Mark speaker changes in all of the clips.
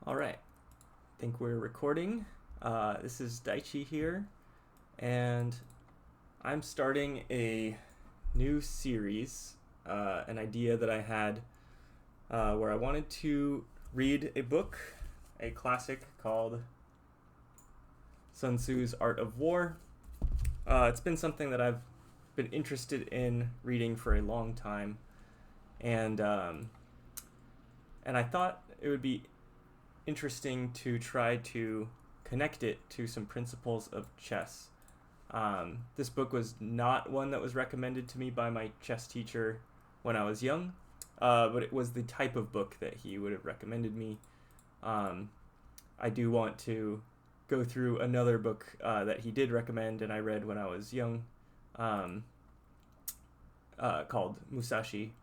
Speaker 1: All right, I think we're recording. This is Daichi here, and I'm starting a new series, an idea that I had where I wanted to read a book, a classic called Sun Tzu's Art of War. It's been something that I've been interested in reading for a long time, and and I thought it would be interesting to try to connect it to some principles of chess. This book was not one that was recommended to me by my chess teacher when I was young, but it was the type of book that he would have recommended me. Um, I do want to go through another book that he did recommend and I read when I was young, um, called Musashi.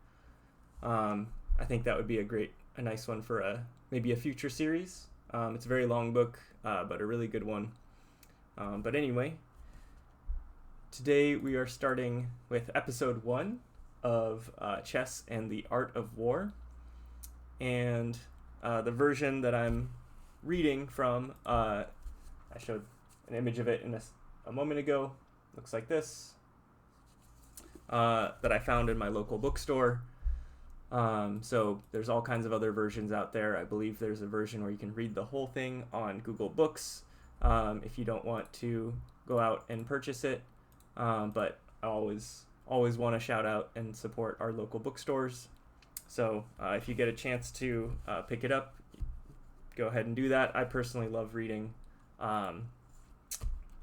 Speaker 1: I think that would be a nice one for maybe a future series. It's a very long book, but a really good one. But anyway, today we are starting with episode 1 of Chess and the Art of War. And the version that I'm reading from, I showed an image of it a moment ago. Looks like this, that I found in my local bookstore. So there's all kinds of other versions out there. I believe there's a version where you can read the whole thing on Google Books, if you don't want to go out and purchase it. But I always want to shout out and support our local bookstores. So if you get a chance to pick it up, go ahead and do that. I personally love reading. I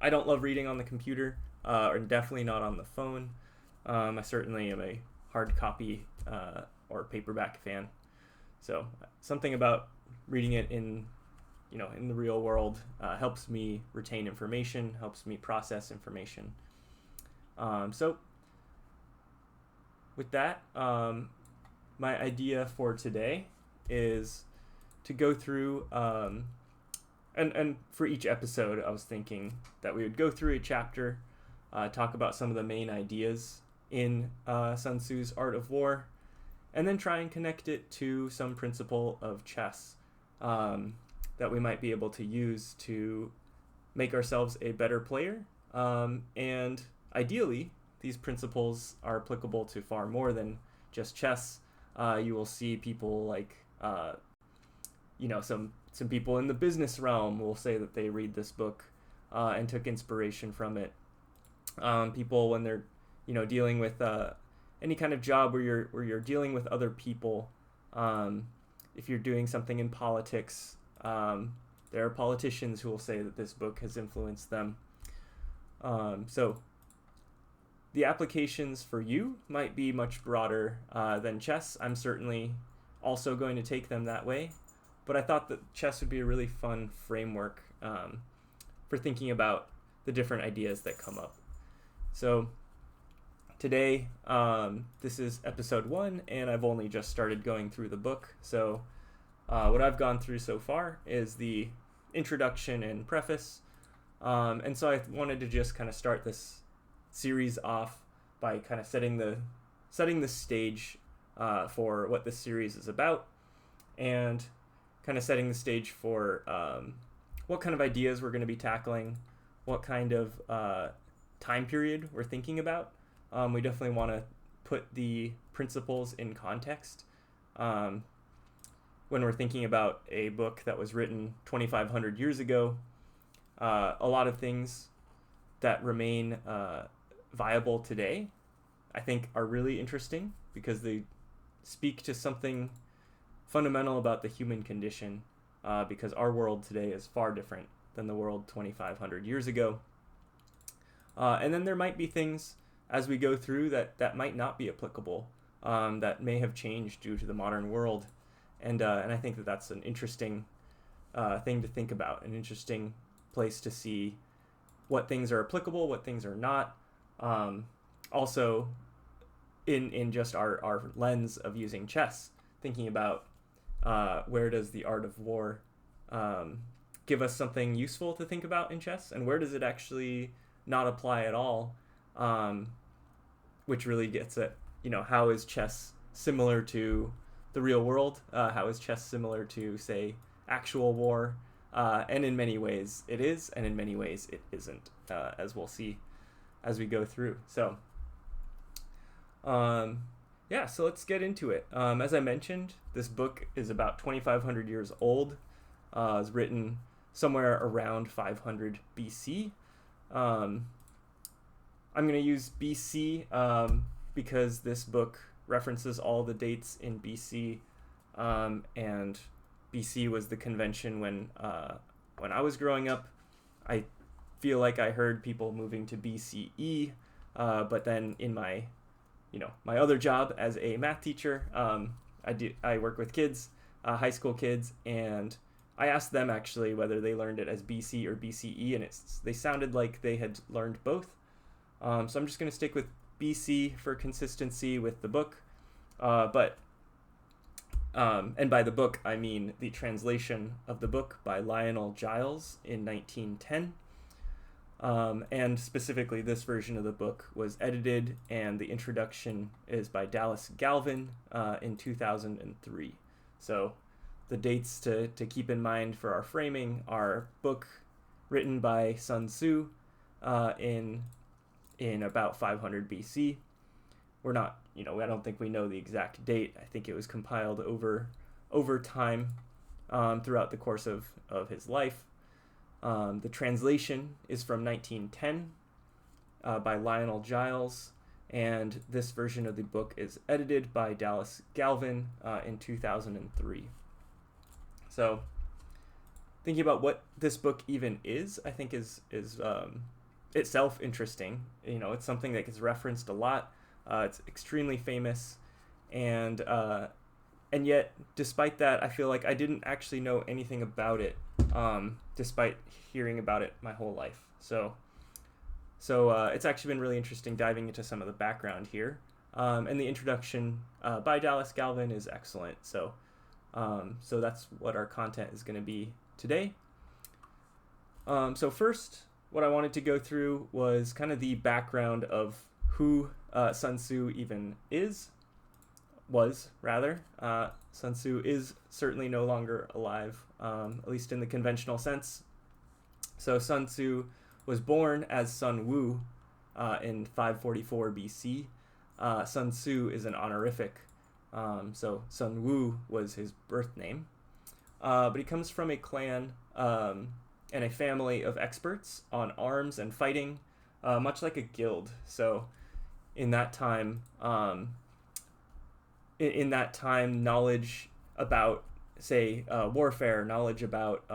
Speaker 1: don't love reading on the computer, or definitely not on the phone. I certainly am a hard copy or paperback fan. So something about reading it in the real world helps me retain information, helps me process information. So with that, my idea for today is to go through, and for each episode, I was thinking that we would go through a chapter, talk about some of the main ideas in Sun Tzu's Art of War, and then try and connect it to some principle of chess that we might be able to use to make ourselves a better player. And ideally, these principles are applicable to far more than just chess. You will see people like, some people in the business realm will say that they read this book and took inspiration from it. People when they're dealing with any kind of job where you're dealing with other people. If you're doing something in politics, there are politicians who will say that this book has influenced them. So the applications for you might be much broader than chess. I'm certainly also going to take them that way, but I thought that chess would be a really fun framework for thinking about the different ideas that come up. So today, this is episode 1, and I've only just started going through the book. So what I've gone through so far is the introduction and preface. And so I wanted to just kind of start this series off by kind of setting the stage for what this series is about, and kind of setting the stage for what kind of ideas we're going to be tackling, what kind of time period we're thinking about. We definitely want to put the principles in context. When we're thinking about a book that was written 2,500 years ago, a lot of things that remain viable today, I think, are really interesting because they speak to something fundamental about the human condition, because our world today is far different than the world 2,500 years ago. And then there might be things as we go through that might not be applicable, that may have changed due to the modern world. And I think that that's an interesting thing to think about, an interesting place to see what things are applicable, what things are not. Also, in just our lens of using chess, thinking about where does the art of war give us something useful to think about in chess, and where does it actually not apply at all, which really gets at how is chess similar to the real world? How is chess similar to, say, actual war, and in many ways it is, and in many ways it isn't, as we'll see as we go through. So, yeah, so let's get into it. As I mentioned, this book is about 2,500 years old. It was written somewhere around 500 BC. I'm going to use BC because this book references all the dates in BC, and BC was the convention when I was growing up. I feel like I heard people moving to BCE, but then in my other job as a math teacher, I work with kids, high school kids, and I asked them actually whether they learned it as BC or BCE, and they sounded like they had learned both. So I'm just going to stick with BC for consistency with the book, and by the book I mean the translation of the book by Lionel Giles in 1910. And specifically this version of the book was edited, and the introduction is by Dallas Galvin in 2003. So the dates to keep in mind for our framing are book written by Sun Tzu in about 500 BC. We're not, I don't think we know the exact date. I think it was compiled over time throughout the course of his life. The translation is from 1910 by Lionel Giles, and this version of the book is edited by Dallas Galvin in 2003. So, thinking about what this book even is, I think is itself interesting. It's something that gets referenced a lot. It's extremely famous, and yet, despite that, I feel like I didn't actually know anything about it, despite hearing about it my whole life. So it's actually been really interesting diving into some of the background here, and the introduction by Dallas Galvin is excellent. So that's what our content is going to be today. So first, what I wanted to go through was kind of the background of who Sun Tzu even was. Sun Tzu is certainly no longer alive, at least in the conventional sense. So Sun Tzu was born as Sun Wu in 544 BC. Sun Tzu is an honorific, so Sun Wu was his birth name. But he comes from a clan and a family of experts on arms and fighting, much like a guild. So in that time, knowledge about, say, warfare, knowledge about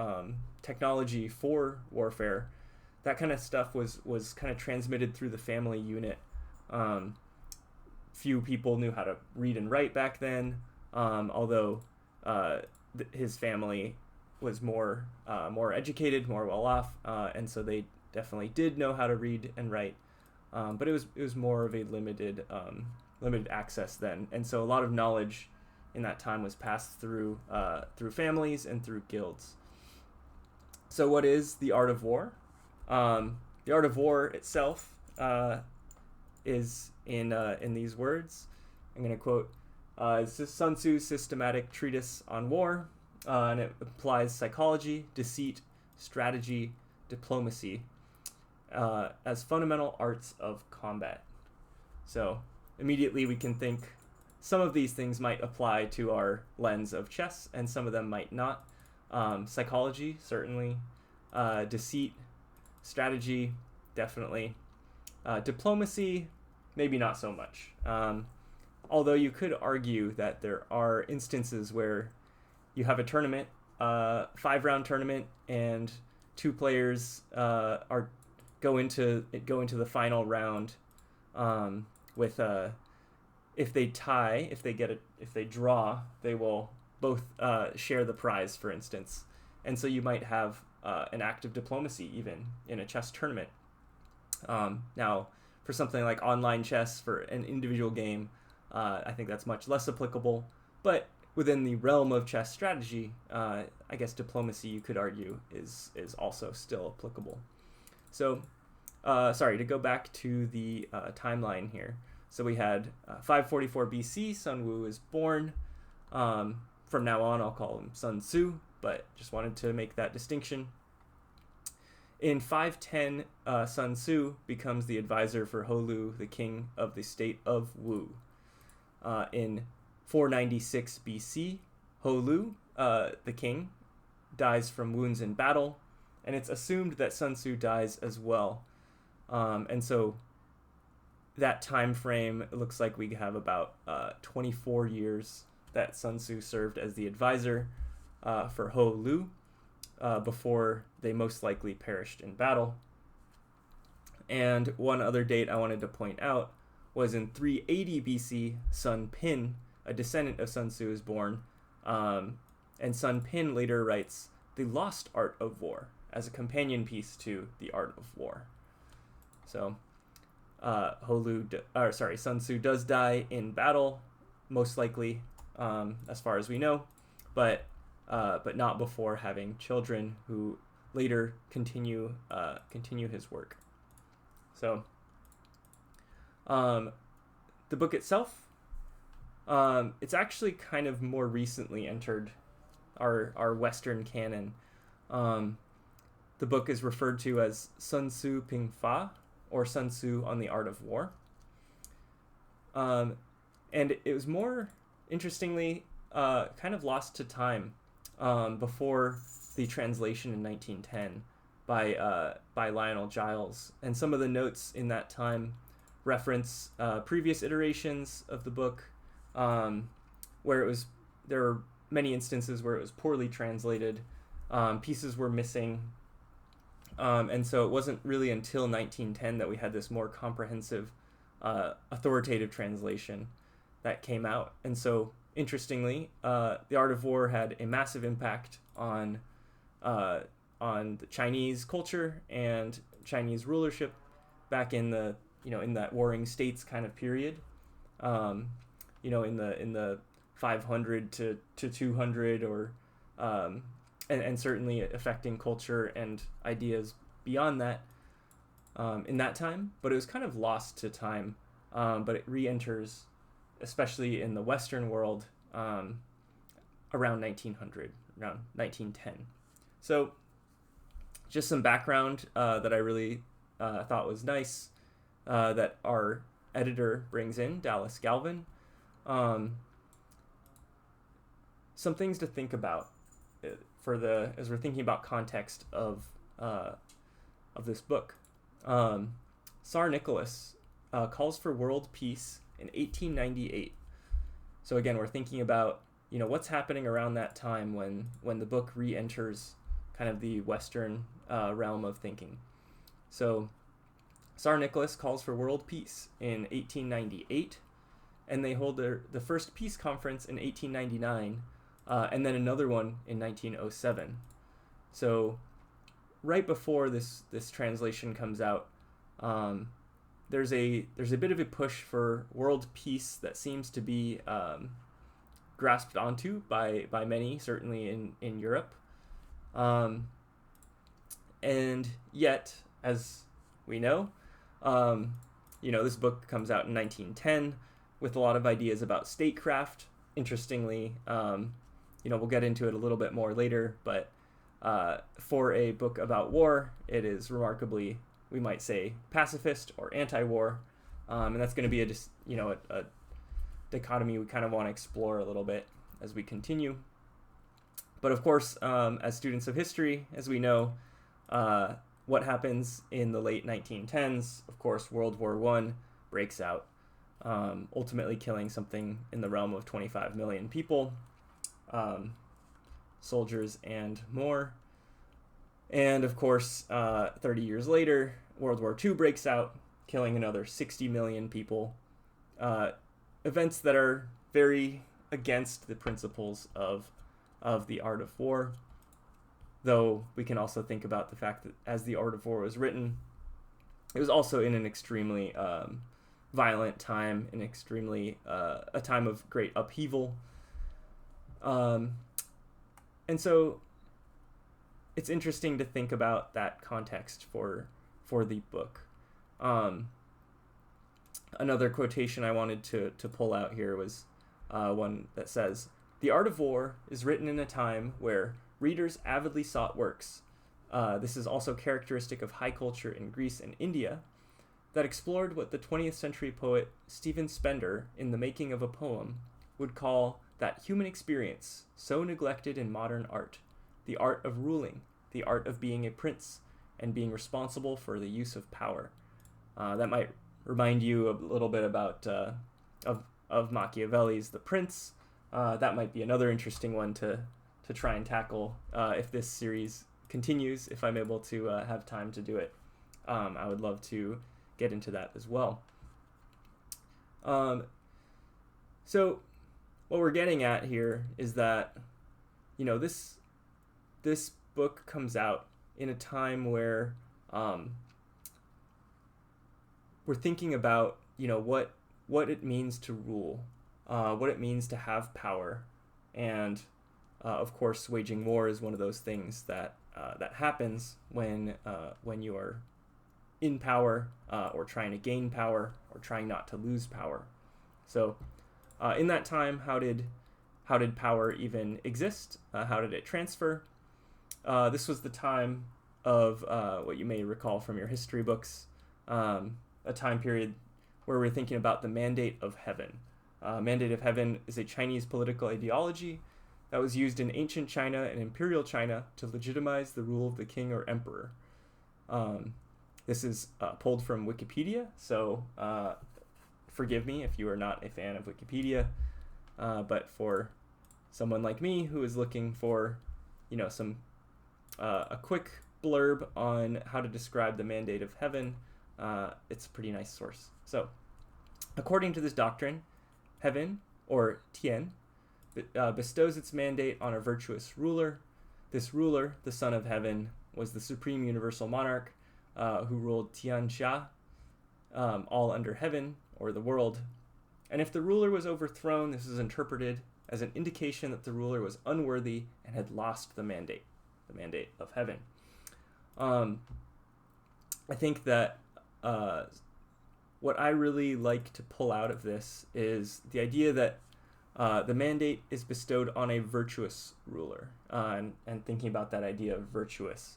Speaker 1: technology for warfare, that kind of stuff was kind of transmitted through the family unit. Few people knew how to read and write back then, although his family was more educated, more well off, and so they definitely did know how to read and write. But it was more of a limited access then, and so a lot of knowledge in that time was passed through families and through guilds. So what is the art of war? The art of war itself is in these words. I'm going to quote. It's Sun Tzu's systematic treatise on war, and it applies psychology, deceit, strategy, diplomacy as fundamental arts of combat. So immediately we can think some of these things might apply to our lens of chess, and some of them might not. Psychology, certainly. Deceit, strategy, definitely. Diplomacy, maybe not so much. Although you could argue that there are instances where you have a tournament, 5-round tournament, and two players go into the final round with if they tie, if they draw, they will both share the prize, for instance. And so you might have an act of diplomacy even in a chess tournament. Now, for something like online chess, for an individual game, I think that's much less applicable. But within the realm of chess strategy, I guess diplomacy, you could argue, is also still applicable. So, to go back to the timeline here. So we had 544 BC, Sun Wu is born. From now on, I'll call him Sun Tzu. but just wanted to make that distinction. In 510, Sun Tzu becomes the advisor for Holu, the king of the state of Wu. In 496 BC, Holu, the king, dies from wounds in battle, and it's assumed that Sun Tzu dies as well. And so that time frame, it looks like we have about 24 years that Sun Tzu served as the advisor for Holu before they most likely perished in battle. And one other date I wanted to point out was in 380 BC, Sun Pin, a descendant of Sun Tzu, is born. And Sun Pin later writes The Lost Art of War as a companion piece to The Art of War. So Sun Tzu does die in battle, most likely, as far as we know, but not before having children who later continue his work. So the book itself, it's actually kind of more recently entered our Western canon. The book is referred to as Sun Tzu Ping Fa, or Sun Tzu on the Art of War. And it was more, interestingly, kind of lost to time before the translation in 1910 by Lionel Giles. And some of the notes in that time reference previous iterations of the book, where there were many instances where it was poorly translated, pieces were missing, and so it wasn't really until 1910 that we had this more comprehensive, authoritative translation that came out. And so, interestingly, The Art of War had a massive impact on the Chinese culture and Chinese rulership back in the in that Warring States kind of period. In the 500 to 200, or and certainly affecting culture and ideas beyond that in that time. But it was kind of lost to time. But it re-enters, especially in the Western world, around 1900, around 1910. So just some background that I really thought was nice, that our editor brings in, Dallas Galvin. Some things to think about as we're thinking about context of this book. Tsar Nicholas calls for world peace in 1898. So again, we're thinking about what's happening around that time when the book re-enters kind of the Western realm of thinking. So Tsar Nicholas calls for world peace in 1898, and they hold the first peace conference in 1899, and then another one in 1907. So right before this translation comes out, there's a bit of a push for world peace that seems to be grasped onto by many, certainly in Europe. And yet, as we know, this book comes out in 1910 with a lot of ideas about statecraft. Interestingly, we'll get into it a little bit more later, but for a book about war, it is remarkably, we might say, pacifist or anti-war, and that's going to be a dichotomy we kind of want to explore a little bit as we continue. But of course, as students of history, as we know, what happens in the late 1910s, of course, World War I breaks out, ultimately killing something in the realm of 25 million people, soldiers and more. And of course, 30 years later, World War II breaks out, killing another 60 million people. Events that are very against the principles of The Art of War. Though we can also think about the fact that as The Art of War was written, it was also in an extremely violent time, an extremely a time of great upheaval. And so it's interesting to think about that context for the book. Another quotation I wanted to pull out here was one that says, "The Art of War is written in a time where readers avidly sought works. This is also characteristic of high culture in Greece and India that explored what the 20th century poet Stephen Spender, in The Making of a Poem, would call that human experience so neglected in modern art, the art of ruling, the art of being a prince, and being responsible for the use of power. That might remind you a little bit about of Machiavelli's The Prince. That might be another interesting one to try and tackle if this series continues, if I'm able to have time to do it. I would love to get into that as well. So what we're getting at here is that, you know, this book comes out in a time where we're thinking about, you know, what it means to rule, what it means to have power, and of course, waging war is one of those things that happens when you are in power or trying to gain power or trying not to lose power. So, in that time, how did power even exist? How did it transfer? This was the time of what you may recall from your history books, a time period where we're thinking about the Mandate of Heaven. Mandate of Heaven is a Chinese political ideology that was used in ancient China and imperial China to legitimize the rule of the king or emperor. This is pulled from Wikipedia, so forgive me if you are not a fan of Wikipedia, but for someone like me who is looking for, you know, some a quick blurb on how to describe the Mandate of Heaven, it's a pretty nice source. So, according to this doctrine, heaven, or Tian, bestows its mandate on a virtuous ruler. This ruler, the son of heaven, was the supreme universal monarch who ruled Tianxia, all under heaven, or the world. And if the ruler was overthrown, this is interpreted as an indication that the ruler was unworthy and had lost the mandate of heaven. I think that what I really like to pull out of this is the idea that the mandate is bestowed on a virtuous ruler, and thinking about that idea of virtuous.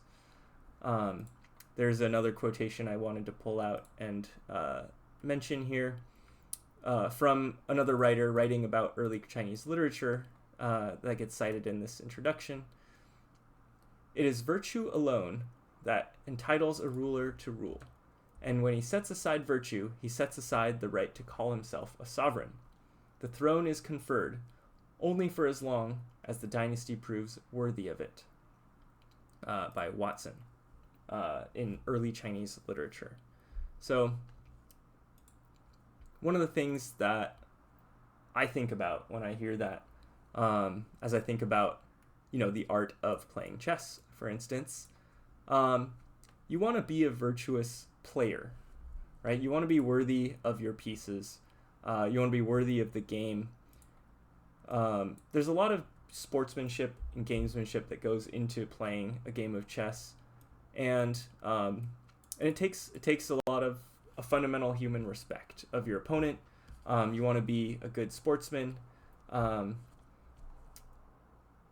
Speaker 1: There's another quotation I wanted to pull out and mention here from another writer writing about early Chinese literature that gets cited in this introduction. It is virtue alone that entitles a ruler to rule, and when he sets aside virtue, he sets aside the right to call himself a sovereign. The throne is conferred only for as long as the dynasty proves worthy of it. By Watson in early Chinese literature. So one of the things that I think about when I hear that, as I think about, you know, the art of playing chess, for instance, you want to be a virtuous player, right? You want to be worthy of your pieces. You want to be worthy of the game. There's a lot of sportsmanship and gamesmanship that goes into playing a game of chess, and it takes a lot of a fundamental human respect of your opponent. You want to be a good sportsman.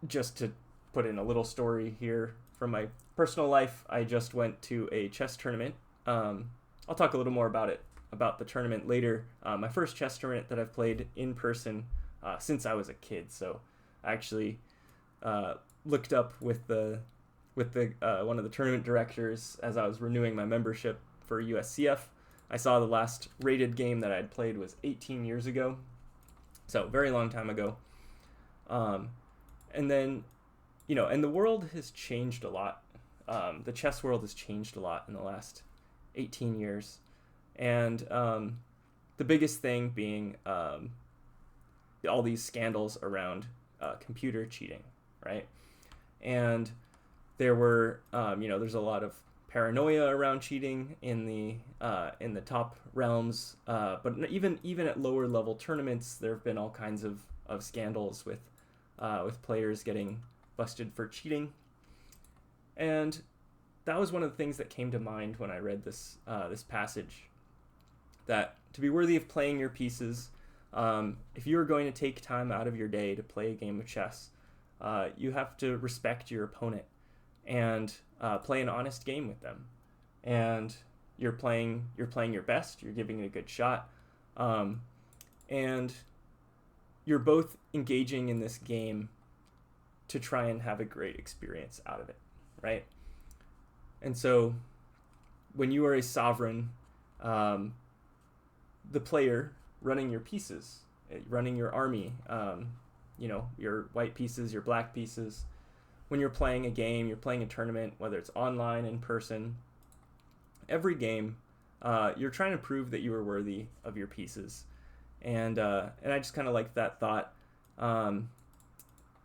Speaker 1: Just to put in a little story here from my personal life, I just went to a chess tournament. I'll talk a little more about the tournament later. My first chess tournament that I've played in person since I was a kid. So I actually looked up with the one of the tournament directors as I was renewing my membership for USCF. I saw the last rated game that I'd played was 18 years ago, so very long time ago. And then, you know, and the world has changed a lot. The chess world has changed a lot in the last 18 years. And the biggest thing being all these scandals around computer cheating, right? And there were, there's a lot of paranoia around cheating in the top realms, but even at lower level tournaments, there have been all kinds of scandals with players getting busted for cheating. And that was one of the things that came to mind when I read this passage. That to be worthy of playing your pieces, if you are going to take time out of your day to play a game of chess, you have to respect your opponent and play an honest game with them. And you're playing your best. You're giving it a good shot, and you're both engaging in this game to try and have a great experience out of it, right? And so, when you are a sovereign, the player running your pieces, running your army, your white pieces, your black pieces. When you're playing a game, you're playing a tournament, whether it's online, in person, every game, you're trying to prove that you are worthy of your pieces. And I just kind of like that thought.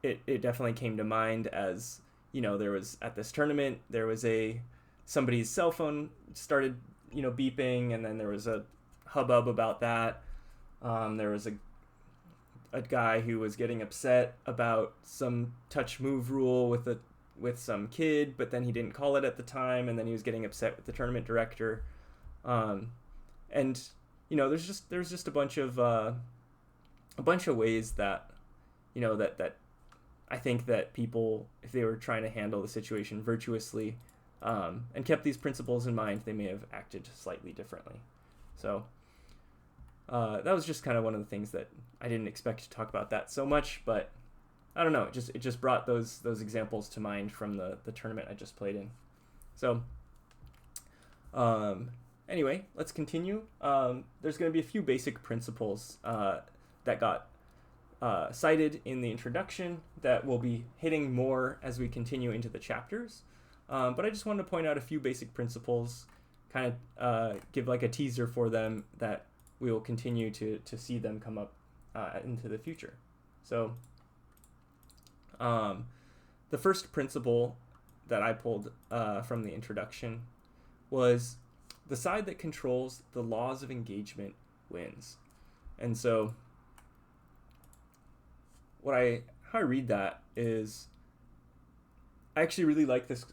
Speaker 1: It definitely came to mind as, there was at this tournament, there was somebody's cell phone started, beeping, and then there was a hubbub about that. There was a guy who was getting upset about some touch move rule with some kid, but then he didn't call it at the time, and then he was getting upset with the tournament director. And there's just a bunch of ways that that I think that people, if they were trying to handle the situation virtuously, and kept these principles in mind, they may have acted slightly differently. So that was just kind of one of the things that I didn't expect to talk about that so much, but I don't know. It just brought those examples to mind from the tournament I just played in. So anyway, let's continue. There's going to be a few basic principles that got cited in the introduction that we'll be hitting more as we continue into the chapters. But I just wanted to point out a few basic principles, kind of give like a teaser for them that we will continue to see them come up into the future. So the first principle that I pulled from the introduction was the side that controls the laws of engagement wins. And so how I read that is, I actually really like this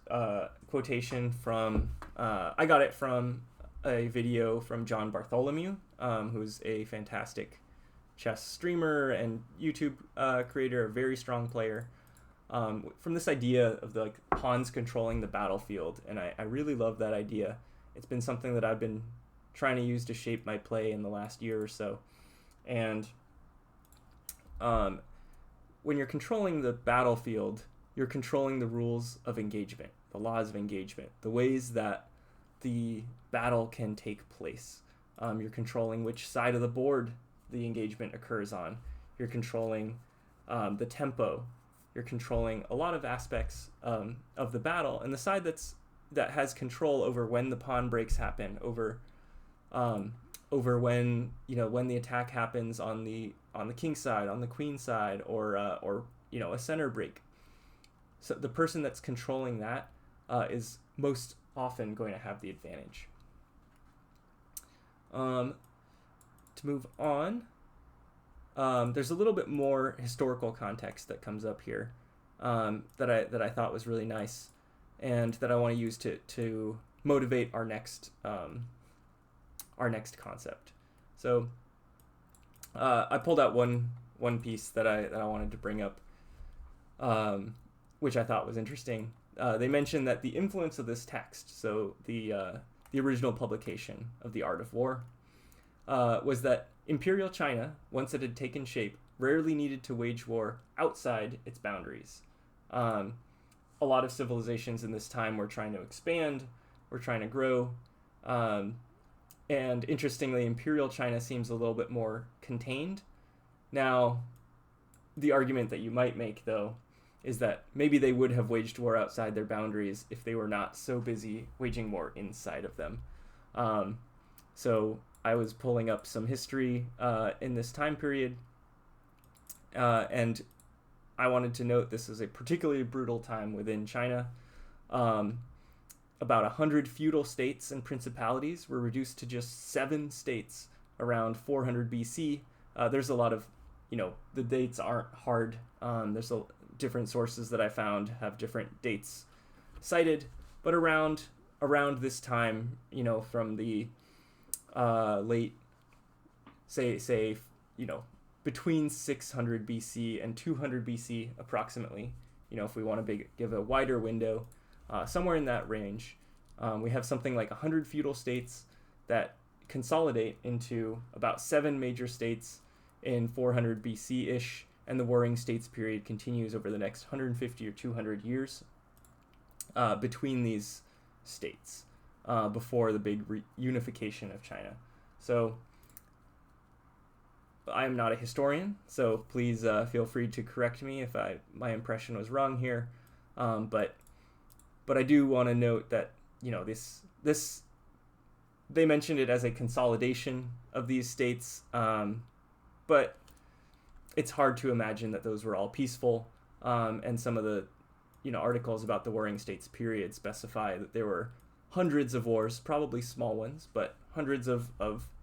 Speaker 1: quotation from, I got it from a video from John Bartholomew, who's a fantastic chess streamer and YouTube creator, a very strong player, from this idea of the pawns controlling the battlefield. And I really love that idea. It's been something that I've been trying to use to shape my play in the last year or so. And when you're controlling the battlefield, you're controlling the rules of engagement, the laws of engagement, the ways that the battle can take place. You're controlling which side of the board the engagement occurs on. You're controlling the tempo. You're controlling a lot of aspects of the battle, and the side that has control over when the pawn breaks happen, over when the attack happens on the king side, on the queen side, or a center break. So the person that's controlling that is most often going to have the advantage. To move on, there's a little bit more historical context that comes up here that I thought was really nice, and that I want to use to motivate our next concept. So I pulled out one piece that I wanted to bring up, which I thought was interesting. They mentioned that the influence of this text, so the original publication of The Art of War, was that Imperial China, once it had taken shape, rarely needed to wage war outside its boundaries. A lot of civilizations in this time were trying to expand, were trying to grow, and interestingly, Imperial China seems a little bit more contained. Now, the argument that you might make, though, is that maybe they would have waged war outside their boundaries if they were not so busy waging war inside of them. So I was pulling up some history in this time period, and I wanted to note this is a particularly brutal time within China. About 100 feudal states and principalities were reduced to just 7 states around 400 BC. There's a lot of, the dates aren't hard. There's different sources that I found have different dates cited, but around this time, from the late, say between 600 BC and 200 BC approximately. If we want to give a wider window, somewhere in that range, we have something like 100 feudal states that consolidate into about 7 major states in 400 BC-ish, and the Warring States period continues over the next 150 or 200 years between these states before the big unification of China. So I am not a historian, so please feel free to correct me if my impression was wrong here. But I do want to note that this they mentioned it as a consolidation of these states, but it's hard to imagine that those were all peaceful. And some of the articles about the Warring States period specify that there were hundreds of wars, probably small ones, but hundreds of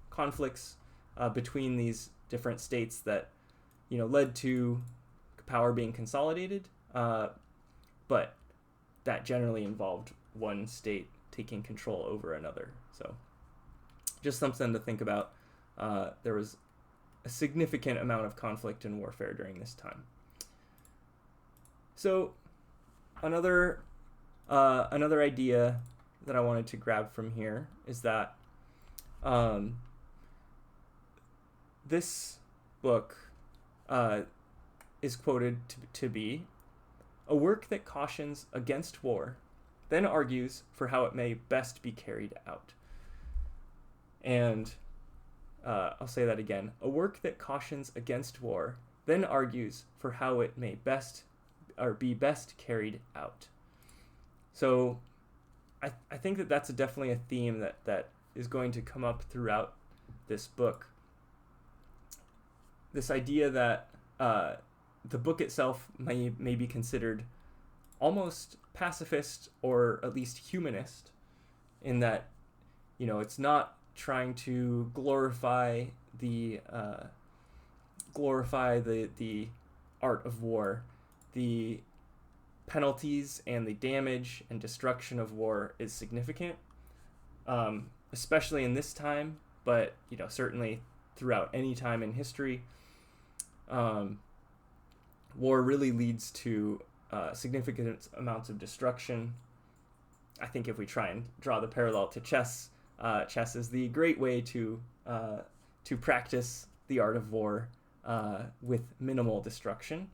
Speaker 1: conflicts between these different states that led to power being consolidated, but that generally involved one state taking control over another. So just something to think about. There was a significant amount of conflict and warfare during this time. So another idea that I wanted to grab from here is that this book is quoted to be a work that cautions against war, then argues for how it may best be carried out. And I'll say that again. A work that cautions against war, then argues for how it may be best carried out. So I think that that's definitely a theme that is going to come up throughout this book. This idea that the book itself may be considered almost pacifist or at least humanist, in that it's not trying to glorify the art of war. The penalties and the damage and destruction of war is significant, especially in this time, but certainly throughout any time in history. War really leads to significant amounts of destruction. I think if we try and draw the parallel to chess, chess is the great way to practice the art of war with minimal destruction.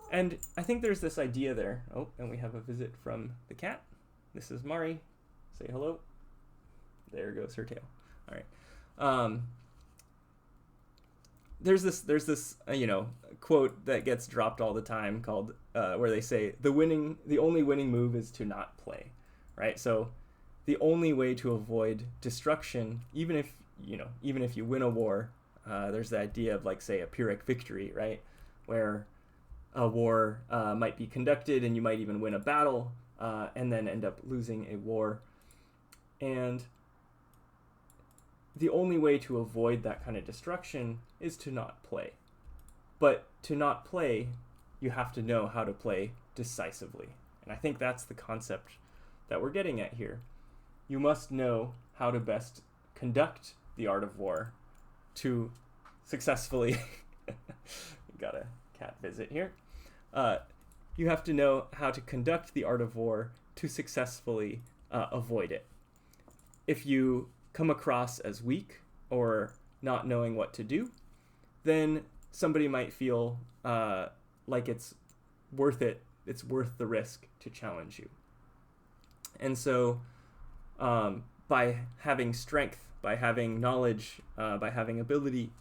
Speaker 1: And I think there's this idea there. Oh, and we have a visit from the cat. This is Mari. Say hello. There goes her tail. All right. There's this quote that gets dropped all the time called where they say the only winning move is to not play, right? So the only way to avoid destruction, even if you win a war, there's the idea of, like, say, a Pyrrhic victory, right, where a war might be conducted and you might even win a battle and then end up losing a war. And the only way to avoid that kind of destruction is to not play. But to not play, you have to know how to play decisively. And I think that's the concept that we're getting at here. You must know how to best conduct the art of war to successfully... Got a cat visit here. You have to know how to conduct the art of war to successfully avoid it. If you come across as weak or not knowing what to do, then somebody might feel like it's worth the risk to challenge you. And so by having strength, by having knowledge, by having ability,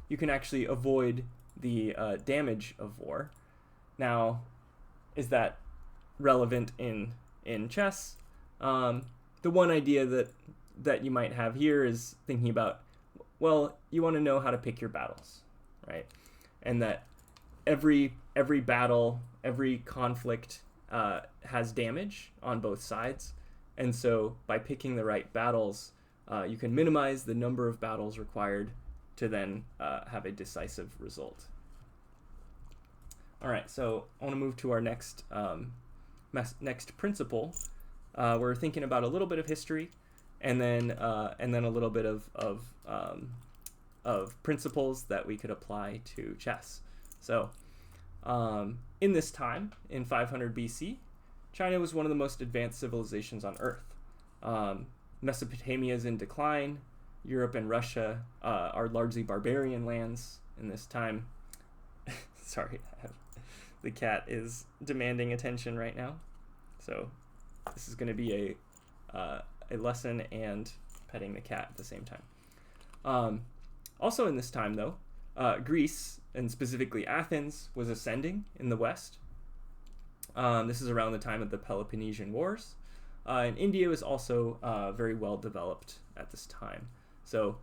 Speaker 1: you can actually avoid the damage of war. Now, is that relevant in chess? The one idea that you might have here is thinking about, well, you want to know how to pick your battles, right? And that every battle, every conflict has damage on both sides. And so by picking the right battles, you can minimize the number of battles required to then have a decisive result. All right, so I want to move to our next principle. We're thinking about a little bit of history, and then a little bit of of principles that we could apply to chess. So in this time, in 500 BC, China was one of the most advanced civilizations on Earth. Mesopotamia is in decline. Europe and Russia are largely barbarian lands in this time. Sorry, the cat is demanding attention right now. So this is going to be a lesson and petting the cat at the same time. Also in this time, though, Greece, and specifically Athens, was ascending in the west. This is around the time of the Peloponnesian Wars. And India was also very well developed at this time. So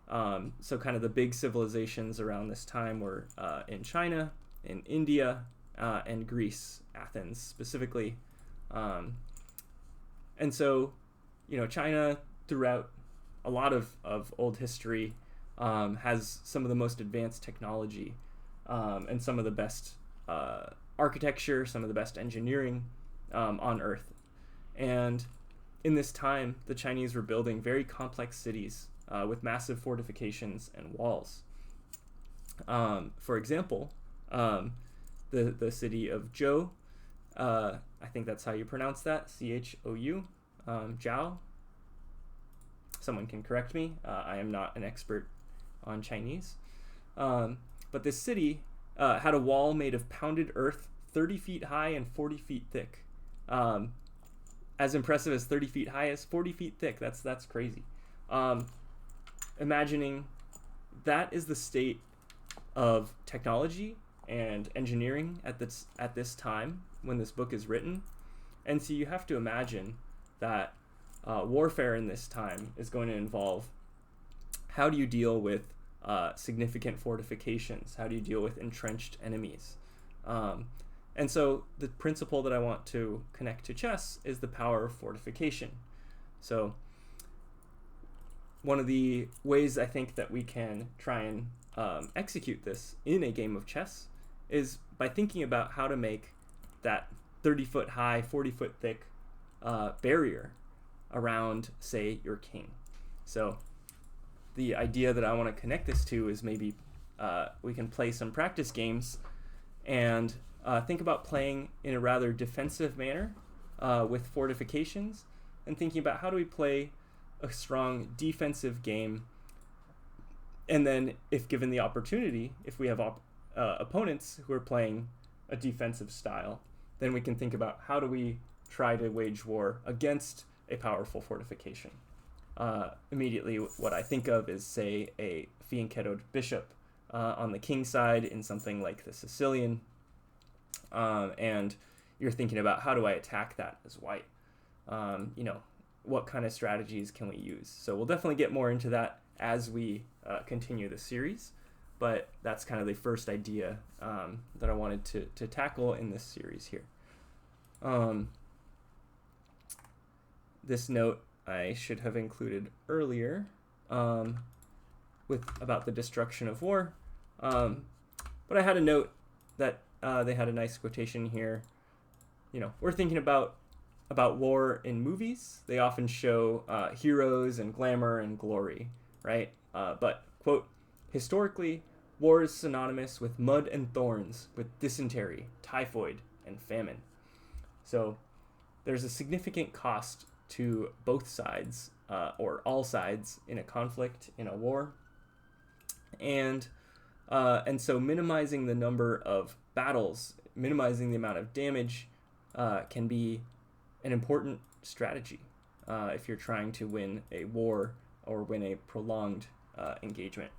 Speaker 1: kind of the big civilizations around this time were in China, in India, and Greece, Athens specifically. And so, China throughout a lot of old history has some of the most advanced technology and some of the best architecture, some of the best engineering on Earth. And in this time, the Chinese were building very complex cities with massive fortifications and walls. For example, the city of Zhou, I think that's how you pronounce that, Chou, Zhao. Someone can correct me. I am not an expert on Chinese. But this city had a wall made of pounded earth 30 feet high and 40 feet thick. As impressive as 30 feet high as 40 feet thick. That's crazy. Imagining that is the state of technology and engineering at this time when this book is written. And so you have to imagine that warfare in this time is going to involve how do you deal with significant fortifications? How do you deal with entrenched enemies? And so the principle that I want to connect to chess is the power of fortification. So one of the ways I think that we can try and execute this in a game of chess is by thinking about how to make that 30-foot high, 40-foot thick barrier around, say, your king. So the idea that I want to connect this to is maybe we can play some practice games and think about playing in a rather defensive manner with fortifications, and thinking about how do we play a strong defensive game. And then if given the opportunity, if we have opponents who are playing a defensive style, then we can think about how do we try to wage war against a powerful fortification. Immediately what I think of is, say, a fianchettoed bishop on the king side in something like the Sicilian, and you're thinking about how do I attack that as white? What kind of strategies can we use? So we'll definitely get more into that as we continue the series, but that's kind of the first idea that I wanted to tackle in this series here. This note I should have included earlier about the destruction of war, but I had a note that they had a nice quotation here. We're thinking about war in movies. They often show heroes and glamour and glory, right? But, quote, historically, war is synonymous with mud and thorns, with dysentery, typhoid, and famine. So there's a significant cost to both sides, or all sides in a conflict, in a war. And so minimizing the number of battles, minimizing the amount of damage can be an important strategy if you're trying to win a war or win a prolonged engagement.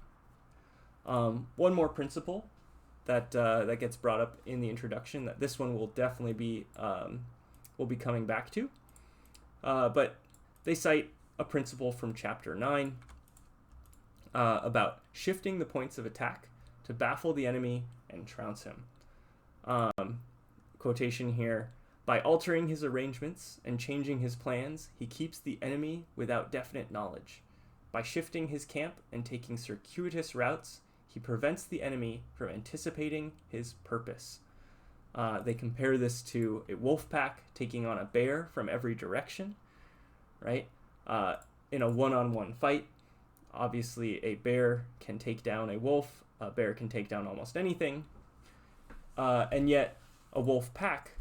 Speaker 1: One more principle that gets brought up in the introduction, that this one will definitely be we'll be coming back to, but they cite a principle from chapter 9 about shifting the points of attack to baffle the enemy and trounce him. Quotation here: by altering his arrangements and changing his plans, he keeps the enemy without definite knowledge. By shifting his camp and taking circuitous routes, he prevents the enemy from anticipating his purpose. They compare this to a wolf pack taking on a bear from every direction, right? In a one-on-one fight, Obviously, a bear can take down a wolf. A bear can take down almost anything. And yet, a wolf pack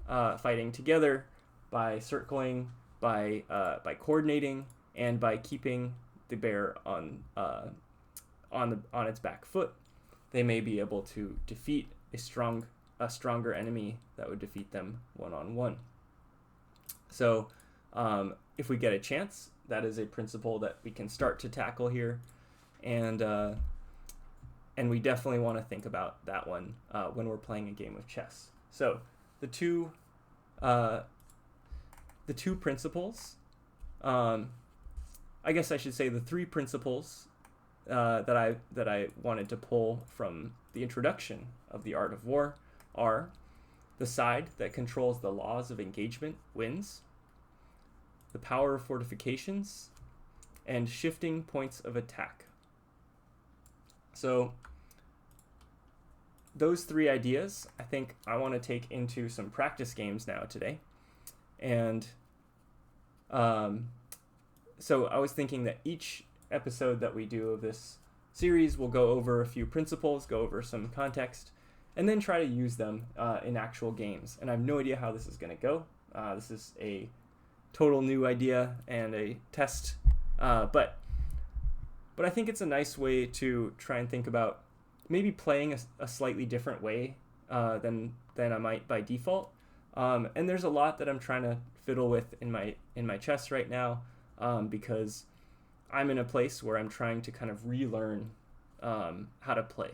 Speaker 1: fighting together by circling, by coordinating, and by keeping the bear on its back foot, they may be able to defeat a stronger enemy that would defeat them one-on-one. So, if we get a chance, that is a principle that we can start to tackle here, and we definitely want to think about that one when we're playing a game of chess. So, the two principles, I guess I should say the three principles that I wanted to pull from the introduction of The Art of War are: the side that controls the laws of engagement wins, the power of fortifications, and shifting points of attack. So those three ideas, I think I want to take into some practice games now today. And so I was thinking that each episode that we do of this series will go over a few principles, go over some context, and then try to use them in actual games. And I have no idea how this is going to go. This is a total new idea and a test, but I think it's a nice way to try and think about maybe playing a slightly different way than I might by default. And there's a lot that I'm trying to fiddle with in my chess right now, because I'm in a place where I'm trying to kind of relearn how to play.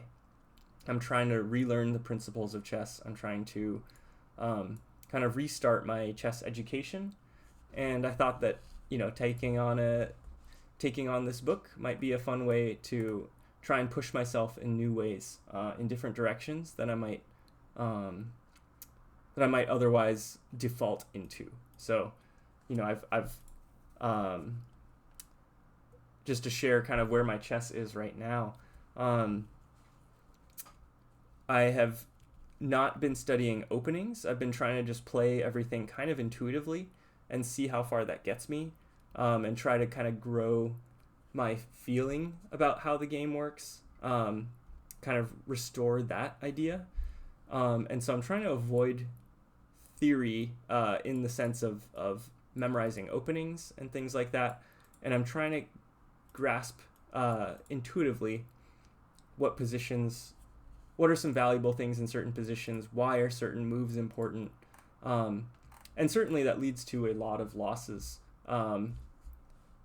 Speaker 1: I'm trying to relearn the principles of chess. I'm trying to kind of restart my chess education. And I thought that, taking on this book might be a fun way to try and push myself in new ways, in different directions that I might otherwise default into. So, I've just to share kind of where my chess is right now. I have not been studying openings. I've been trying to just play everything kind of intuitively and see how far that gets me, and try to kind of grow my feeling about how the game works, kind of restore that idea. And so I'm trying to avoid theory in the sense of memorizing openings and things like that. And I'm trying to grasp intuitively what are some valuable things in certain positions, why are certain moves important, and certainly that leads to a lot of losses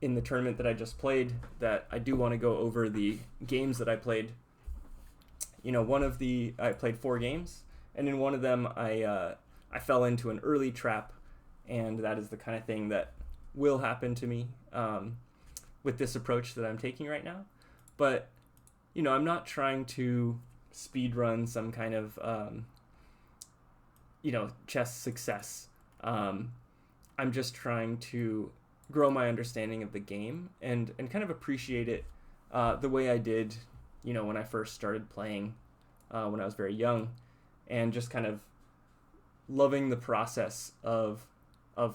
Speaker 1: in the tournament that I just played, that I do want to go over the games that I played. I played 4 games, and in one of them I fell into an early trap, and that is the kind of thing that will happen to me with this approach that I'm taking right now. But, I'm not trying to speed run some kind of, chess success. I'm just trying to grow my understanding of the game and kind of appreciate it the way I did, when I first started playing when I was very young, and just kind of loving the process of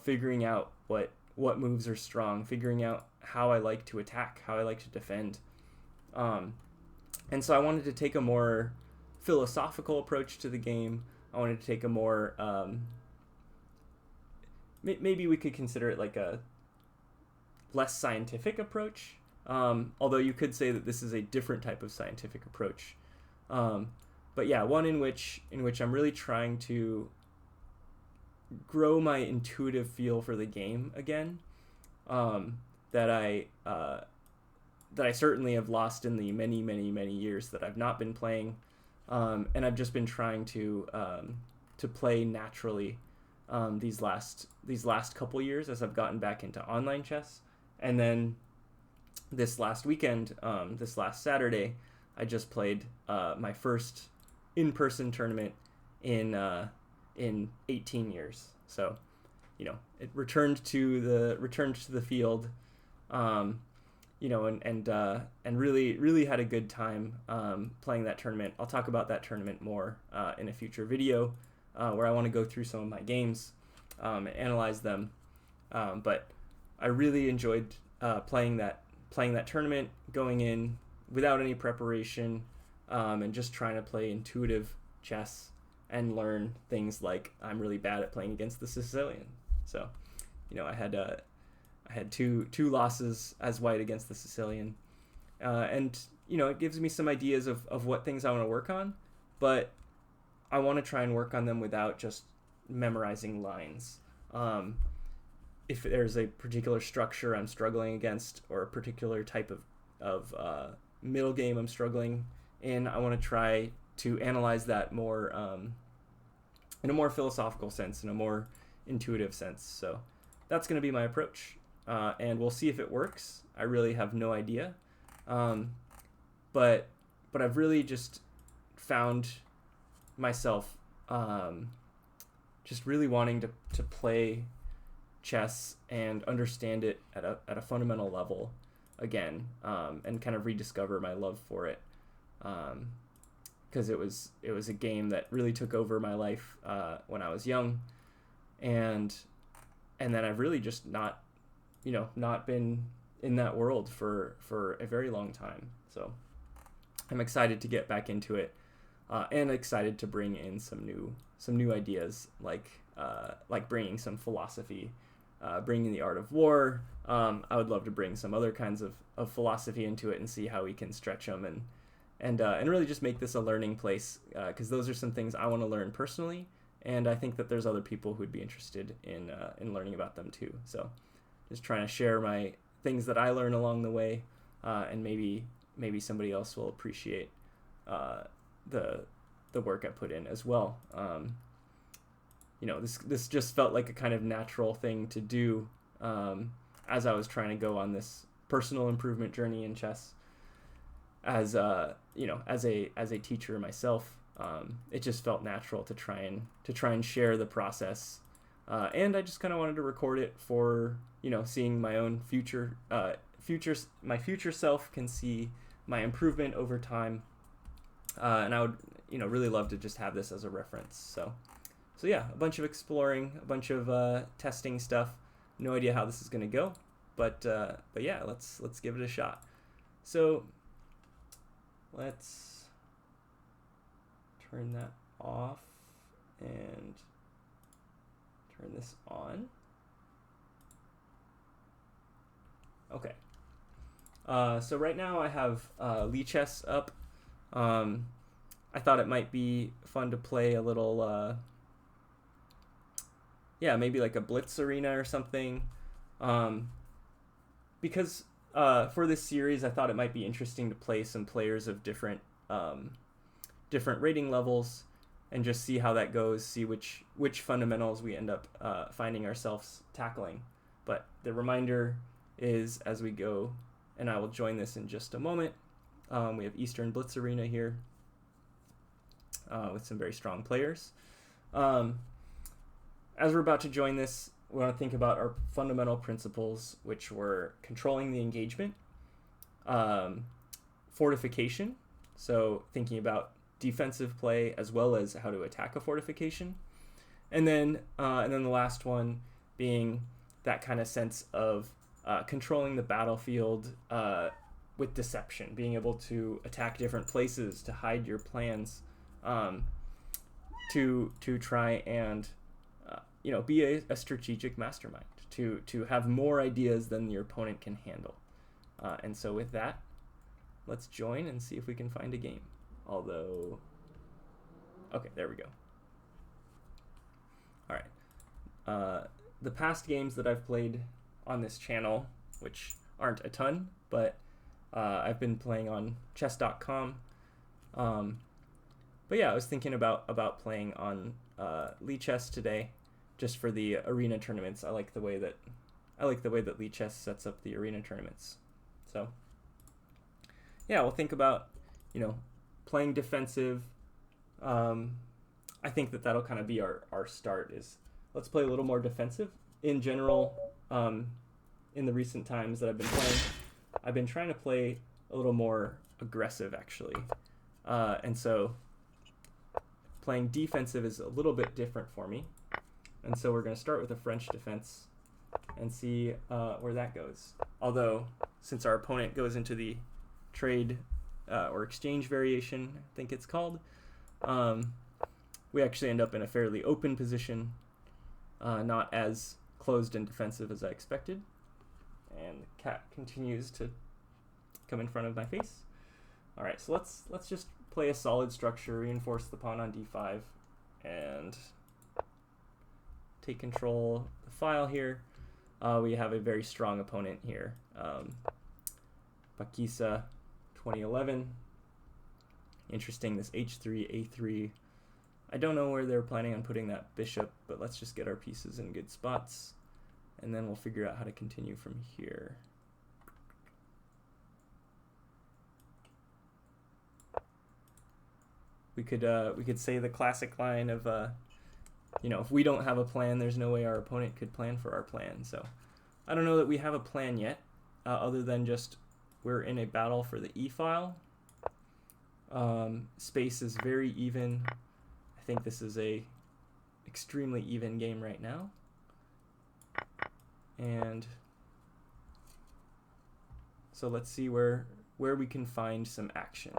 Speaker 1: figuring out what moves are strong, figuring out how I like to attack, how I like to defend. And so I wanted to take a more philosophical approach to the game. I wanted to take a more, maybe we could consider it like a less scientific approach. Although you could say that this is a different type of scientific approach. But yeah, one in which I'm really trying to grow my intuitive feel for the game again, that I certainly have lost in the many, many, many years that I've not been playing, and I've just been trying to play naturally these last couple years as I've gotten back into online chess. And then this last weekend, this last Saturday, I just played my first in-person tournament in 18 years. So, it returned to the field, and really had a good time playing that tournament. I'll talk about that tournament more in a future video, where I want to go through some of my games and analyze them. But I really enjoyed playing that playing that tournament, going in without any preparation, and just trying to play intuitive chess and learn things like I'm really bad at playing against the Sicilian. So, I had two losses as white against the Sicilian, and it gives me some ideas of what things I want to work on, but I want to try and work on them without just memorizing lines. If there's a particular structure I'm struggling against, or a particular type of middle game I'm struggling in, I want to try to analyze that more in a more philosophical sense, in a more intuitive sense. So that's going to be my approach, and we'll see if it works. I really have no idea, but I've really just found myself just really wanting to play chess and understand it at a fundamental level again, and kind of rediscover my love for it, because it was a game that really took over my life when I was young, and then I've really just not been in that world for a very long time. So I'm excited to get back into it, and excited to bring in some new ideas, like bringing some philosophy, bringing the art of war. I would love to bring some other kinds of philosophy into it and see how we can stretch them and really just make this a learning place, because those are some things I want to learn personally, and I think that there's other people who'd be interested in learning about them too. So just trying to share my things that I learn along the way, and maybe somebody else will appreciate the work I put in as well. This just felt like a kind of natural thing to do, as I was trying to go on this personal improvement journey in chess. As a teacher myself, it just felt natural to try and share the process, and I just kind of wanted to record it for seeing my own my future self can see my improvement over time, and I would really love to just have this as a reference. So yeah, a bunch of exploring, a bunch of testing stuff. No idea how this is going to go, but yeah, let's give it a shot. So let's turn that off and turn this on. Okay. So right now I have Lichess up. I thought it might be fun to play a little, maybe like a Blitz Arena or something. Because for this series, I thought it might be interesting to play some players of different rating levels and just see how that goes, see which fundamentals we end up finding ourselves tackling. But the reminder is, as we go, and I will join this in just a moment, we have Eastern Blitz Arena here with some very strong players. As we're about to join this, we want to think about our fundamental principles, which were controlling the engagement, fortification, so thinking about defensive play as well as how to attack a fortification, and then the last one being that kind of sense of controlling the battlefield with deception, being able to attack different places to hide your plans, to try and be a strategic mastermind, to have more ideas than your opponent can handle. And so with that, let's join and see if we can find a game. Although, okay, there we go. All right. The past games that I've played on this channel, which aren't a ton, but I've been playing on chess.com. But yeah, I was thinking about playing on Lichess today, just for the arena tournaments. I like the way that Lichess sets up the arena tournaments. So yeah, we'll think about playing defensive. I think that'll kind of be our start. Is let's play a little more defensive in general. In the recent times that I've been playing, I've been trying to play a little more aggressive, actually, and so playing defensive is a little bit different for me. And so we're going to start with a French defense and see where that goes. Although, since our opponent goes into the trade or exchange variation, I think it's called, we actually end up in a fairly open position, not as closed and defensive as I expected. And the cat continues to come in front of my face. All right, so let's just play a solid structure, reinforce the pawn on d5, and take control of the file here. We have a very strong opponent here. Pakisa 2011. Interesting, this h3, a3. I don't know where they're planning on putting that bishop, but let's just get our pieces in good spots, and then we'll figure out how to continue from here. We could say the classic line of, if we don't have a plan, there's no way our opponent could plan for our plan. So I don't know that we have a plan yet, other than just we're in a battle for the e-file. Space is very even. I think this is a extremely even game right now. And so let's see where we can find some action.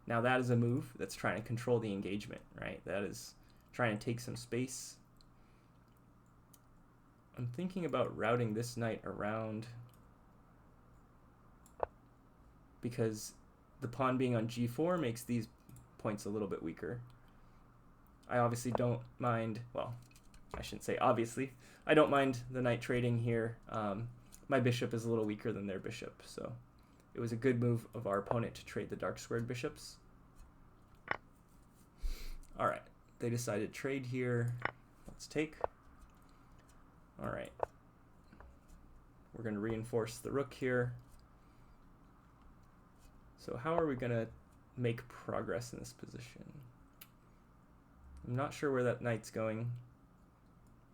Speaker 1: Now that is a move that's trying to control the engagement, right? That is trying to take some space. I'm thinking about routing this knight around because the pawn being on g4 makes these points a little bit weaker. I obviously don't mind, well, I shouldn't say obviously. I don't mind the knight trading here. My bishop is a little weaker than their bishop, so it was a good move of our opponent to trade the dark squared bishops. All right, they decided to trade here. Let's take. All right, we're going to reinforce the rook here. So how are we going to make progress in this position? I'm not sure where that knight's going.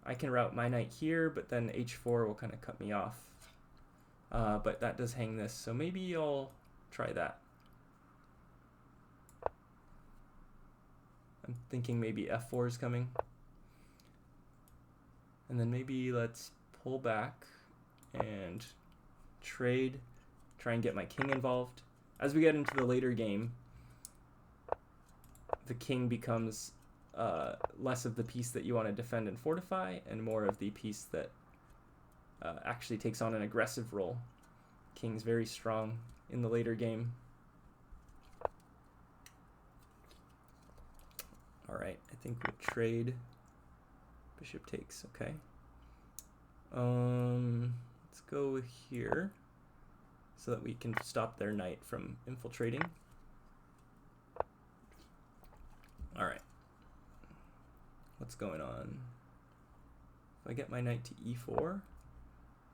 Speaker 1: I can route my knight here, but then h4 will kind of cut me off. But that does hang this, so maybe I'll try that. I'm thinking maybe f4 is coming. And then maybe let's pull back and trade, try and get my king involved. As we get into the later game, the king becomes less of the piece that you want to defend and fortify, and more of the piece that actually takes on an aggressive role. King's very strong in the later game. All right, I think we'll trade. Bishop takes, okay. Let's go here so that we can stop their knight from infiltrating. All right. What's going on? If I get my knight to e4,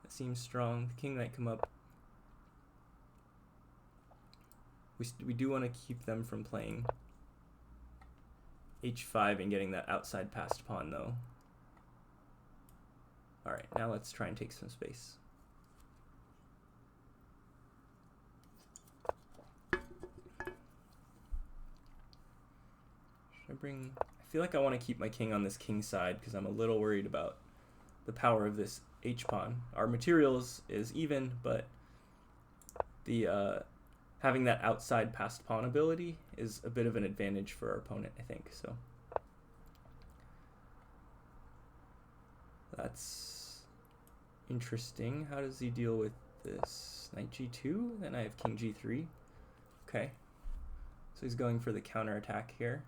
Speaker 1: that seems strong. The king might come up. We do want to keep them from playing h5 and getting that outside passed pawn, though. All right, now let's try and take some space. Should I bring... I feel like I want to keep my king on this king side because I'm a little worried about the power of this h-pawn. Our materials is even, but the having that outside passed pawn ability is a bit of an advantage for our opponent, I think. So that's interesting. How does he deal with this? Knight g2, then I have king g3. Okay, so he's going for the counterattack here.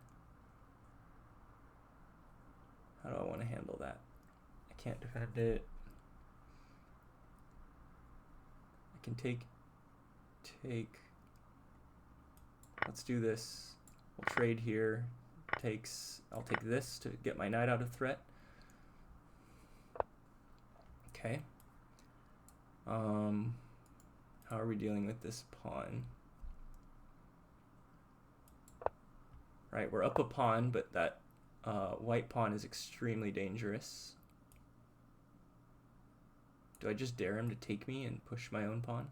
Speaker 1: How do I want to handle that? I can't defend it. I can take. Let's do this. We'll trade here. I'll take this to get my knight out of threat. Okay. How are we dealing with this pawn? Right, we're up a pawn, but that white pawn is extremely dangerous. Do I just dare him to take me and push my own pawn?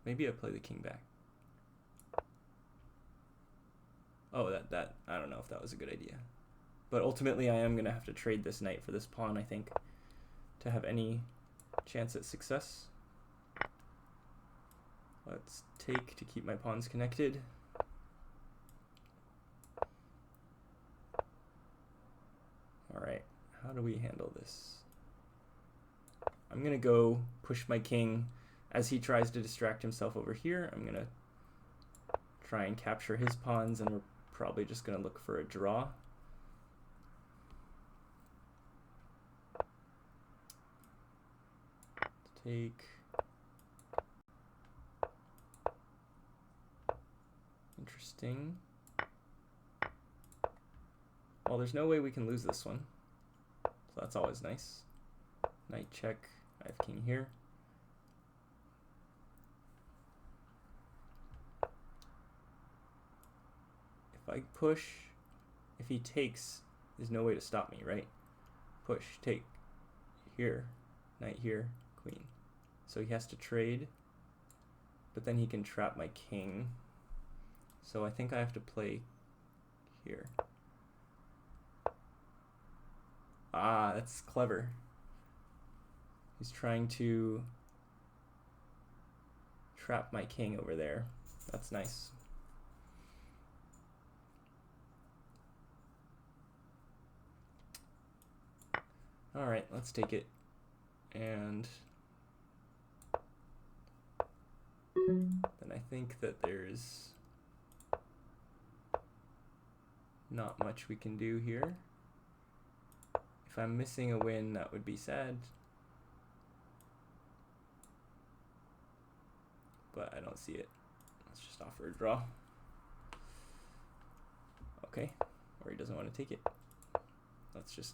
Speaker 1: Maybe I play the king back. Oh, that I don't know if that was a good idea. But ultimately I am going to have to trade this knight for this pawn, I think, to have any chance at success. Let's take to keep my pawns connected. Alright, how do we handle this? I'm going to go push my king as he tries to distract himself over here. I'm going to try and capture his pawns, and we're probably just going to look for a draw. Take. Interesting. Well, there's no way we can lose this one, so that's always nice. Knight check. I have king here. If I push, if he takes, there's no way to stop me, right? Push, take, here, knight here, queen. So he has to trade, but then he can trap my king. So I think I have to play here. Ah, that's clever. He's trying to trap my king over there. That's nice. All right, let's take it. And then I think that there's not much we can do here. If I'm missing a win, that would be sad. But I don't see it. Let's just offer a draw. Okay, or he doesn't want to take it. Let's just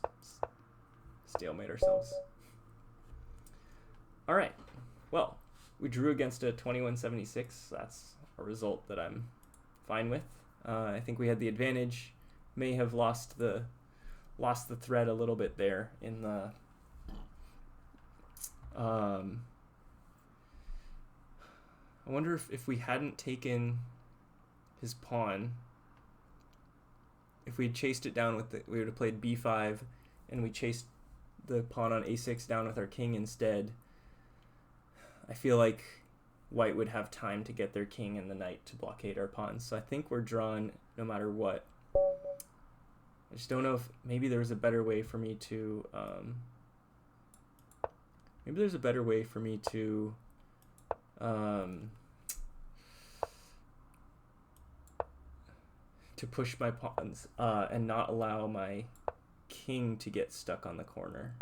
Speaker 1: stalemate ourselves. All right, well, we drew against a 2176. That's a result that I'm fine with. I think we had the advantage. May have lost the thread a little bit there in the I wonder if we hadn't taken his pawn, if we had chased it down with we would have played b5 and we chased the pawn on a6 down with our king instead. I feel like white would have time to get their king and the knight to blockade our pawns. So I think we're drawn no matter what. I just don't know if maybe there's a better way for me to to push my pawns and not allow my king to get stuck on the corner.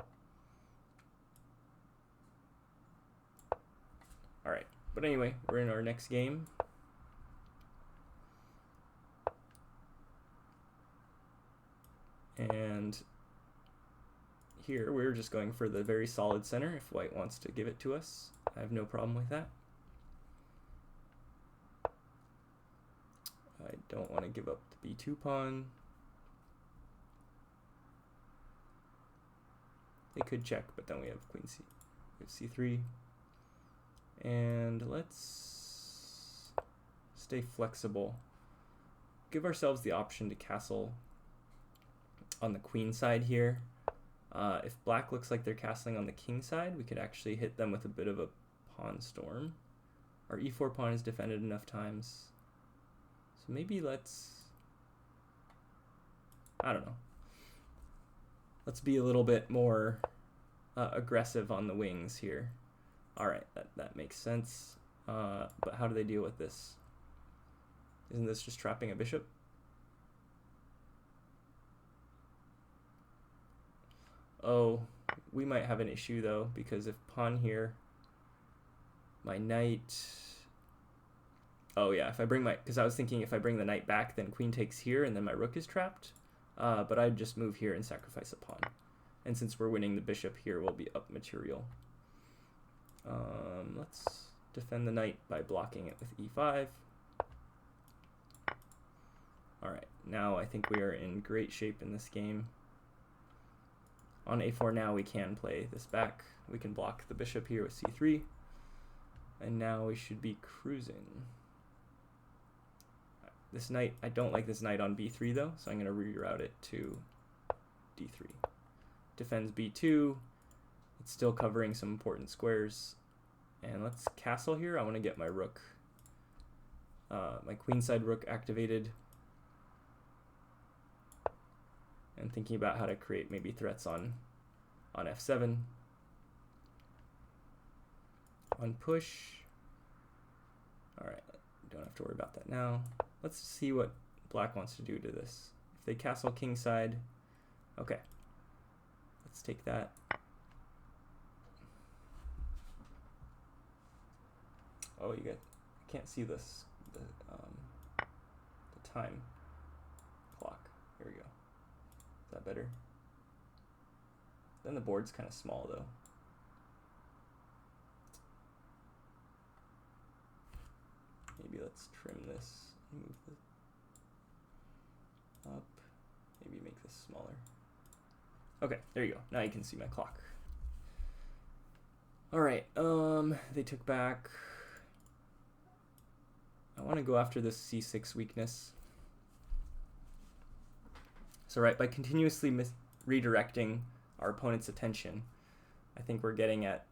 Speaker 1: All right, but anyway, we're in our next game. And here we're just going for the very solid center if white wants to give it to us. I have no problem with that. I don't want to give up the b2 pawn. They could check, but then we have queen c, we have c3. And let's stay flexible. Give ourselves the option to castle on the queen side here. If black looks like they're castling on the king side, we could actually hit them with a bit of a pawn storm. Our e4 pawn is defended enough times. So maybe let's, I don't know. Let's be a little bit more aggressive on the wings here. All right, that makes sense. But how do they deal with this? Isn't this just trapping a bishop? Oh, we might have an issue though, because if pawn here, my knight, oh yeah, if I bring because I was thinking if I bring the knight back, then queen takes here and then my rook is trapped. But I'd just move here and sacrifice a pawn. And since we're winning, the bishop here will be up material. Let's defend the knight by blocking it with e5. All right, now I think we are in great shape in this game. On a4 now we can play this back. We can block the bishop here with c3. And now we should be cruising. This knight, I don't like this knight on b3 though, so I'm going to reroute it to d3. Defends b2. It's still covering some important squares. And let's castle here. I want to get my rook, my queenside rook activated. And thinking about how to create maybe threats on f7. On push. All right, don't have to worry about that now. Let's see what black wants to do to this. If they castle kingside, okay. Let's take that. Oh, you get, I can't see this, the time clock. Here we go. Is that better? Then the board's kind of small though. Maybe let's trim this, move this up, maybe make this smaller. Okay, there you go. Now you can see my clock. All right, they took back. I want to go after this c6 weakness. So right, by continuously redirecting our opponent's attention, I think we're getting at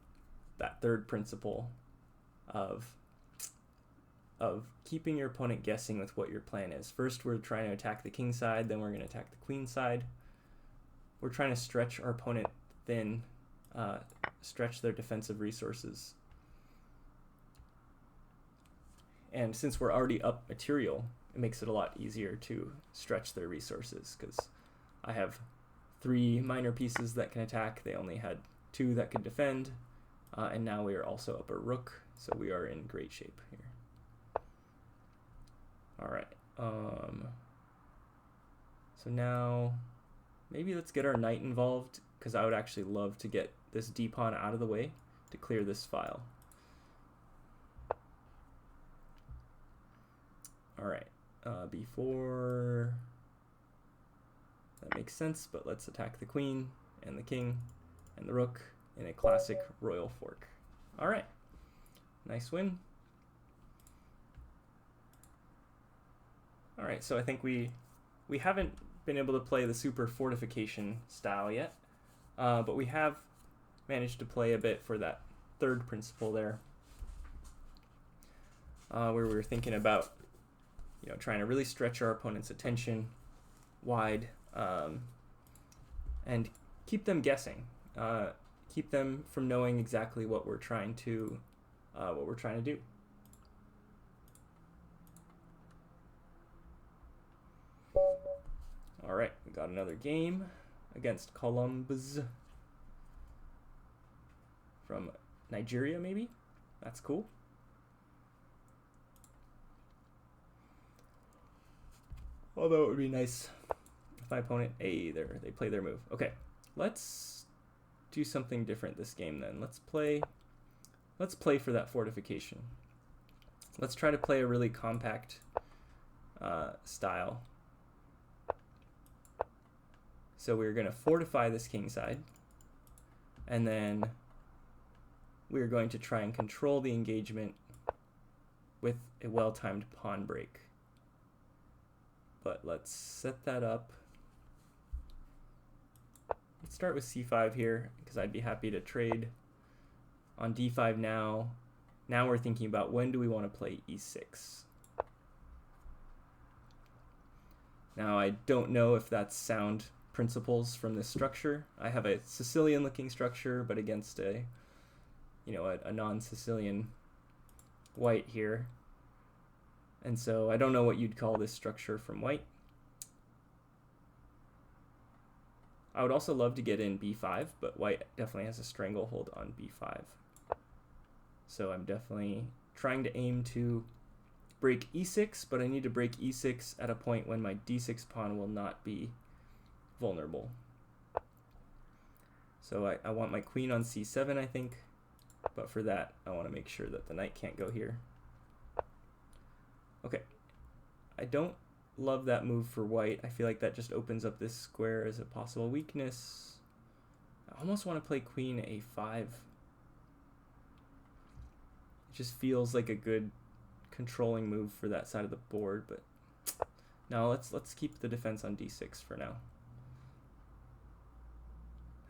Speaker 1: that third principle of keeping your opponent guessing with what your plan is. First, we're trying to attack the king side, then we're going to attack the queen side. We're trying to stretch our opponent thin, stretch their defensive resources. And since we're already up material, it makes it a lot easier to stretch their resources, because I have 3 minor pieces that can attack. They only had 2 that could defend, and now we are also up a rook, so we are in great shape here. All right. So now maybe let's get our knight involved, because I would actually love to get this d-pawn out of the way to clear this file. All right, b4, that makes sense, but let's attack the queen and the king and the rook in a classic royal fork. All right, nice win. All right, so I think we haven't been able to play the super fortification style yet, but we have managed to play a bit for that third principle there, where we were thinking about, you know, trying to really stretch our opponent's attention wide, and keep them guessing, keep them from knowing exactly what we're trying to do. All right, we got another game against Columbus from Nigeria, maybe. That's cool. Although it would be nice if my opponent, they play their move. Okay, let's do something different this game then. Let's play for that fortification. Let's try to play a really compact style. So we're going to fortify this king side, and then we're going to try and control the engagement with a well-timed pawn break. But let's set that up. Let's start with c5 here, because I'd be happy to trade on d5 now. Now we're thinking about when do we want to play e6. Now I don't know if that's sound principles from this structure. I have a Sicilian looking structure, but against a non-Sicilian white here. And so I don't know what you'd call this structure from white. I would also love to get in b5, but white definitely has a stranglehold on b5. So I'm definitely trying to aim to break e6, but I need to break e6 at a point when my d6 pawn will not be vulnerable. So I want my queen on c7, I think, but for that I want to make sure that the knight can't go here. Okay, I don't love that move for white. I feel like that just opens up this square as a possible weakness. I almost want to play queen a5. It just feels like a good controlling move for that side of the board, but no, let's keep the defense on d6 for now.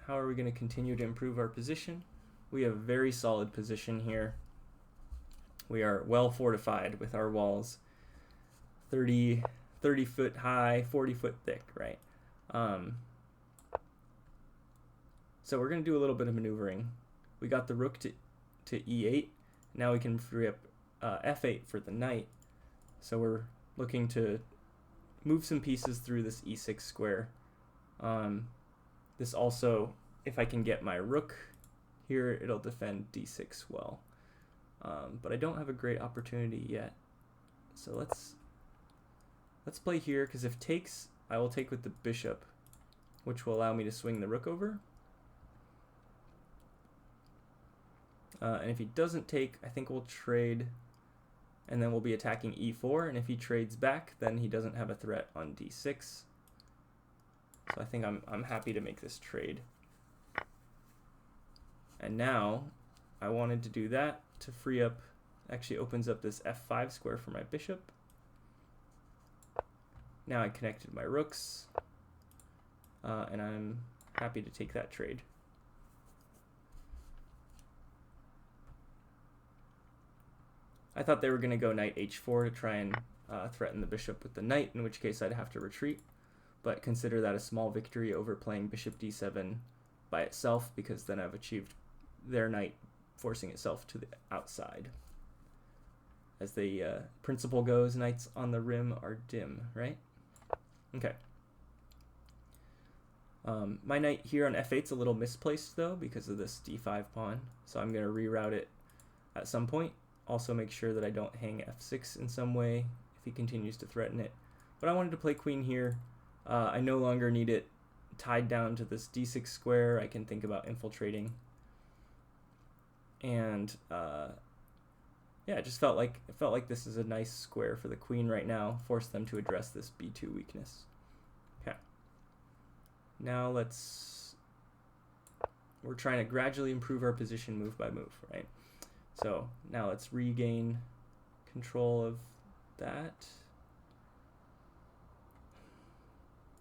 Speaker 1: how are we going to continue to improve our position? We have a very solid position here. We are well fortified with our walls, 30 foot high, 40 foot thick, right? So we're going to do a little bit of maneuvering. We got the rook to e8. Now we can free up f8 for the knight. So we're looking to move some pieces through this e6 square. This also, if I can get my rook here, it'll defend d6 well. But I don't have a great opportunity yet. So let's play here, because if takes, I will take with the bishop, which will allow me to swing the rook over. And if he doesn't take, I think we'll trade, and then we'll be attacking e4, and if he trades back, then he doesn't have a threat on d6. So I think I'm happy to make this trade. And now I wanted to do that to free up, actually opens up this f5 square for my bishop. Now I connected my rooks, and I'm happy to take that trade. I thought they were going to go knight h4 to try and threaten the bishop with the knight, in which case I'd have to retreat, but consider that a small victory over playing bishop d7 by itself, because then I've achieved their knight forcing itself to the outside. As the principle goes, knights on the rim are dim, right? Okay. My knight here on f8's a little misplaced, though, because of this d5 pawn, so I'm going to reroute it at some point. Also make sure that I don't hang f6 in some way if he continues to threaten it. But I wanted to play queen here. I no longer need it tied down to this d6 square. I can think about infiltrating. And yeah, it just felt like this is a nice square for the queen right now. Force them to address this b2 weakness. Okay. Now we're trying to gradually improve our position move by move, right? So now let's regain control of that.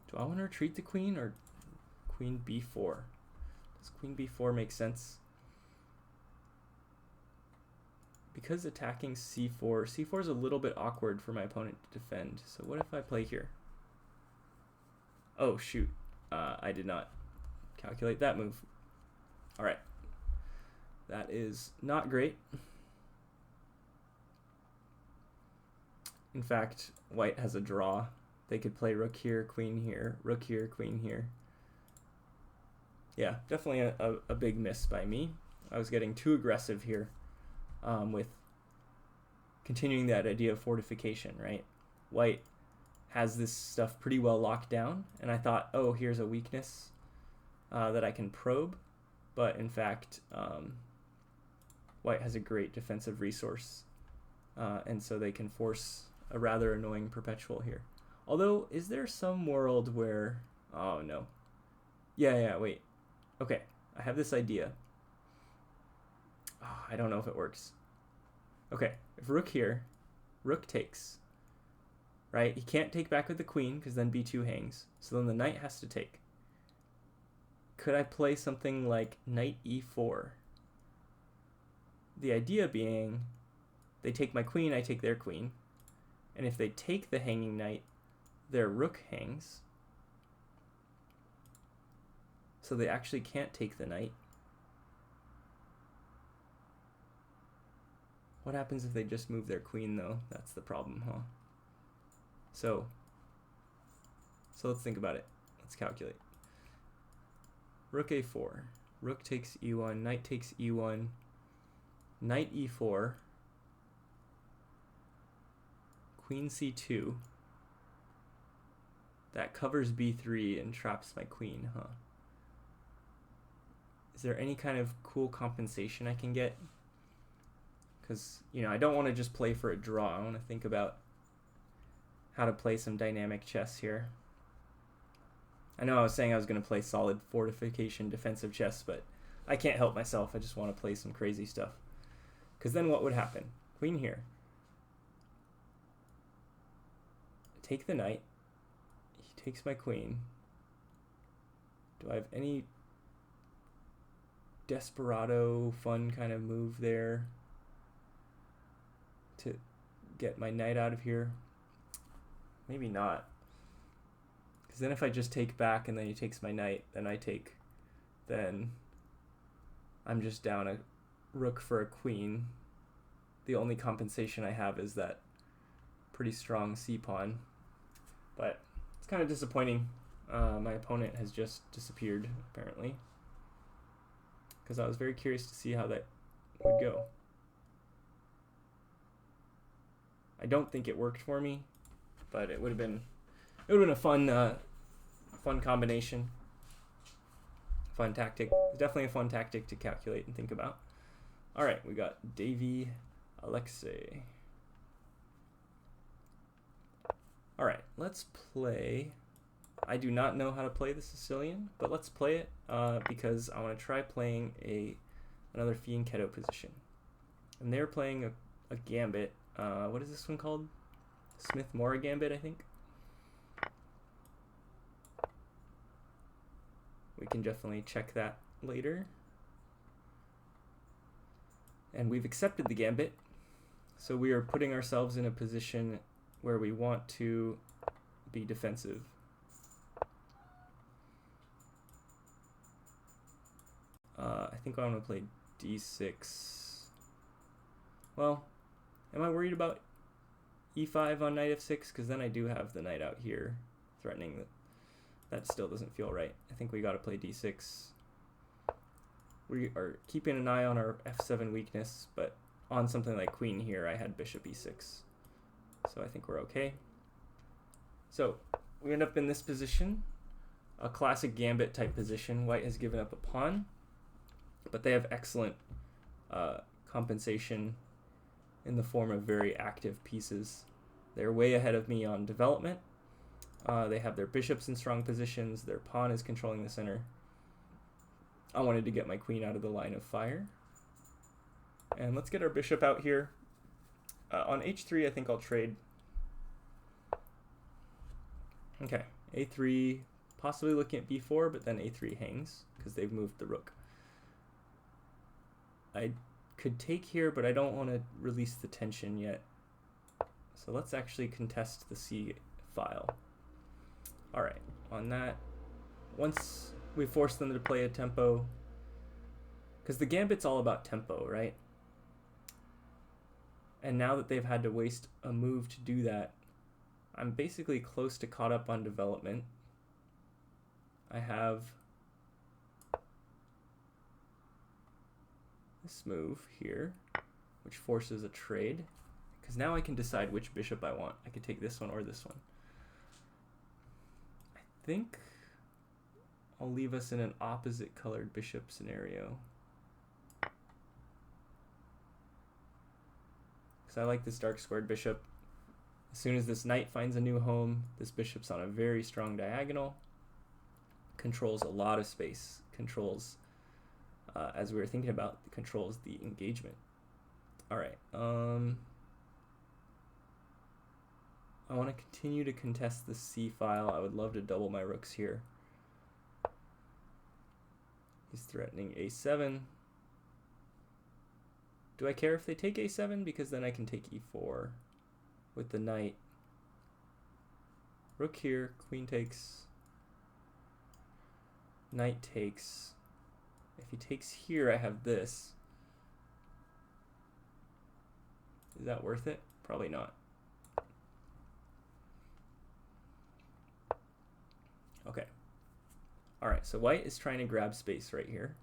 Speaker 1: Do I want to retreat the queen or queen b4? Does queen b4 make sense? Because attacking c4 is a little bit awkward for my opponent to defend. So what if I play here? Oh shoot, I did not calculate that move. All right. That is not great. In fact, white has a draw. They could play rook here, queen here, rook here, queen here. Yeah, definitely a big miss by me. I was getting too aggressive here with continuing that idea of fortification, right? White has this stuff pretty well locked down, and I thought, oh, here's a weakness that I can probe. But in fact, white has a great defensive resource, and so they can force a rather annoying perpetual here. Although, is there some world where... Oh, no. Yeah, wait. Okay, I have this idea. Oh, I don't know if it works. Okay, if rook here, rook takes, right? He can't take back with the queen, because then b2 hangs. So then the knight has to take. Could I play something like knight e4? The idea being, they take my queen, I take their queen. And if they take the hanging knight, their rook hangs. So they actually can't take the knight. What happens if they just move their queen, though? That's the problem, huh? So let's think about it. Let's calculate. Rook a4. Rook takes e1. Knight takes e1. Knight e4. Queen c2. That covers b3 and traps my queen, huh? Is there any kind of cool compensation I can get? Because, you know, I don't want to just play for a draw. I want to think about how to play some dynamic chess here. I know I was saying I was going to play solid fortification defensive chess, but I can't help myself. I just want to play some crazy stuff. Because then what would happen? Queen here. Take the knight. He takes my queen. Do I have any desperado, fun kind of move there to get my knight out of here. Maybe not. Because then if I just take back and then he takes my knight, then I take, then I'm just down a rook for a queen. The only compensation I have is that pretty strong c-pawn. But it's kind of disappointing. My opponent has just disappeared, apparently. Because I was very curious to see how that would go. I don't think it worked for me, but it would have been a fun combination, fun tactic. Definitely a fun tactic to calculate and think about. All right, we got Davey Alexei. All right, let's play. I do not know how to play the Sicilian, but let's play it because I want to try playing another fianchetto position. And they're playing a gambit. What is this one called? Smith-Morra gambit, I think. We can definitely check that later. And we've accepted the gambit. So we are putting ourselves in a position where we want to be defensive. I think I want to play d6. Well, am I worried about e5 on knight f6? Because then I do have the knight out here threatening that. That still doesn't feel right. I think we got to play d6. We are keeping an eye on our f7 weakness, but on something like queen here, I had bishop e6. So I think we're okay. So we end up in this position, a classic gambit type position. White has given up a pawn, but they have excellent compensation in the form of very active pieces. They're way ahead of me on development. They have their bishops in strong positions. Their pawn is controlling the center. I wanted to get my queen out of the line of fire. And let's get our bishop out here. On h3, I think I'll trade. Okay, a3, possibly looking at b4, but then a3 hangs because they've moved the rook. I could take here, but I don't want to release the tension yet. So let's actually contest the c file. All right, on that, once we force them to play a tempo, because the gambit's all about tempo, right? And now that they've had to waste a move to do that, I'm basically close to caught up on development. I have this move here, which forces a trade, because now I can decide which bishop I want. I could take this one or this one. I think I'll leave us in an opposite colored bishop scenario. Because I like this dark squared bishop. As soon as this knight finds a new home, this bishop's on a very strong diagonal. Controls a lot of space. Controls, as we were thinking about, controls the engagement. All right. I want to continue to contest the c file. I would love to double my rooks here. He's threatening a7. Do I care if they take a7? Because then I can take e4 with the knight. Rook here, queen takes, knight takes. If he takes here, I have this. Is that worth it? Probably not. Okay. All right, so white is trying to grab space right here,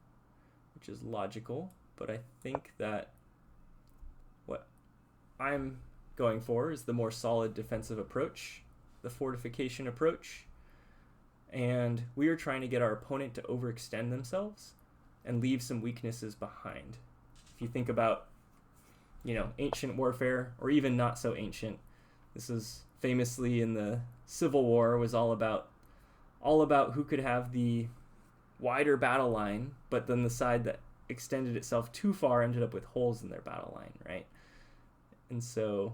Speaker 1: which is logical, but I think that what I'm going for is the more solid defensive approach, the fortification approach, and we are trying to get our opponent to overextend themselves and leave some weaknesses behind. If you think about, you know, ancient warfare, or even not so ancient, this is famously in the Civil War, was all about who could have the wider battle line, but then the side that extended itself too far ended up with holes in their battle line, right? And so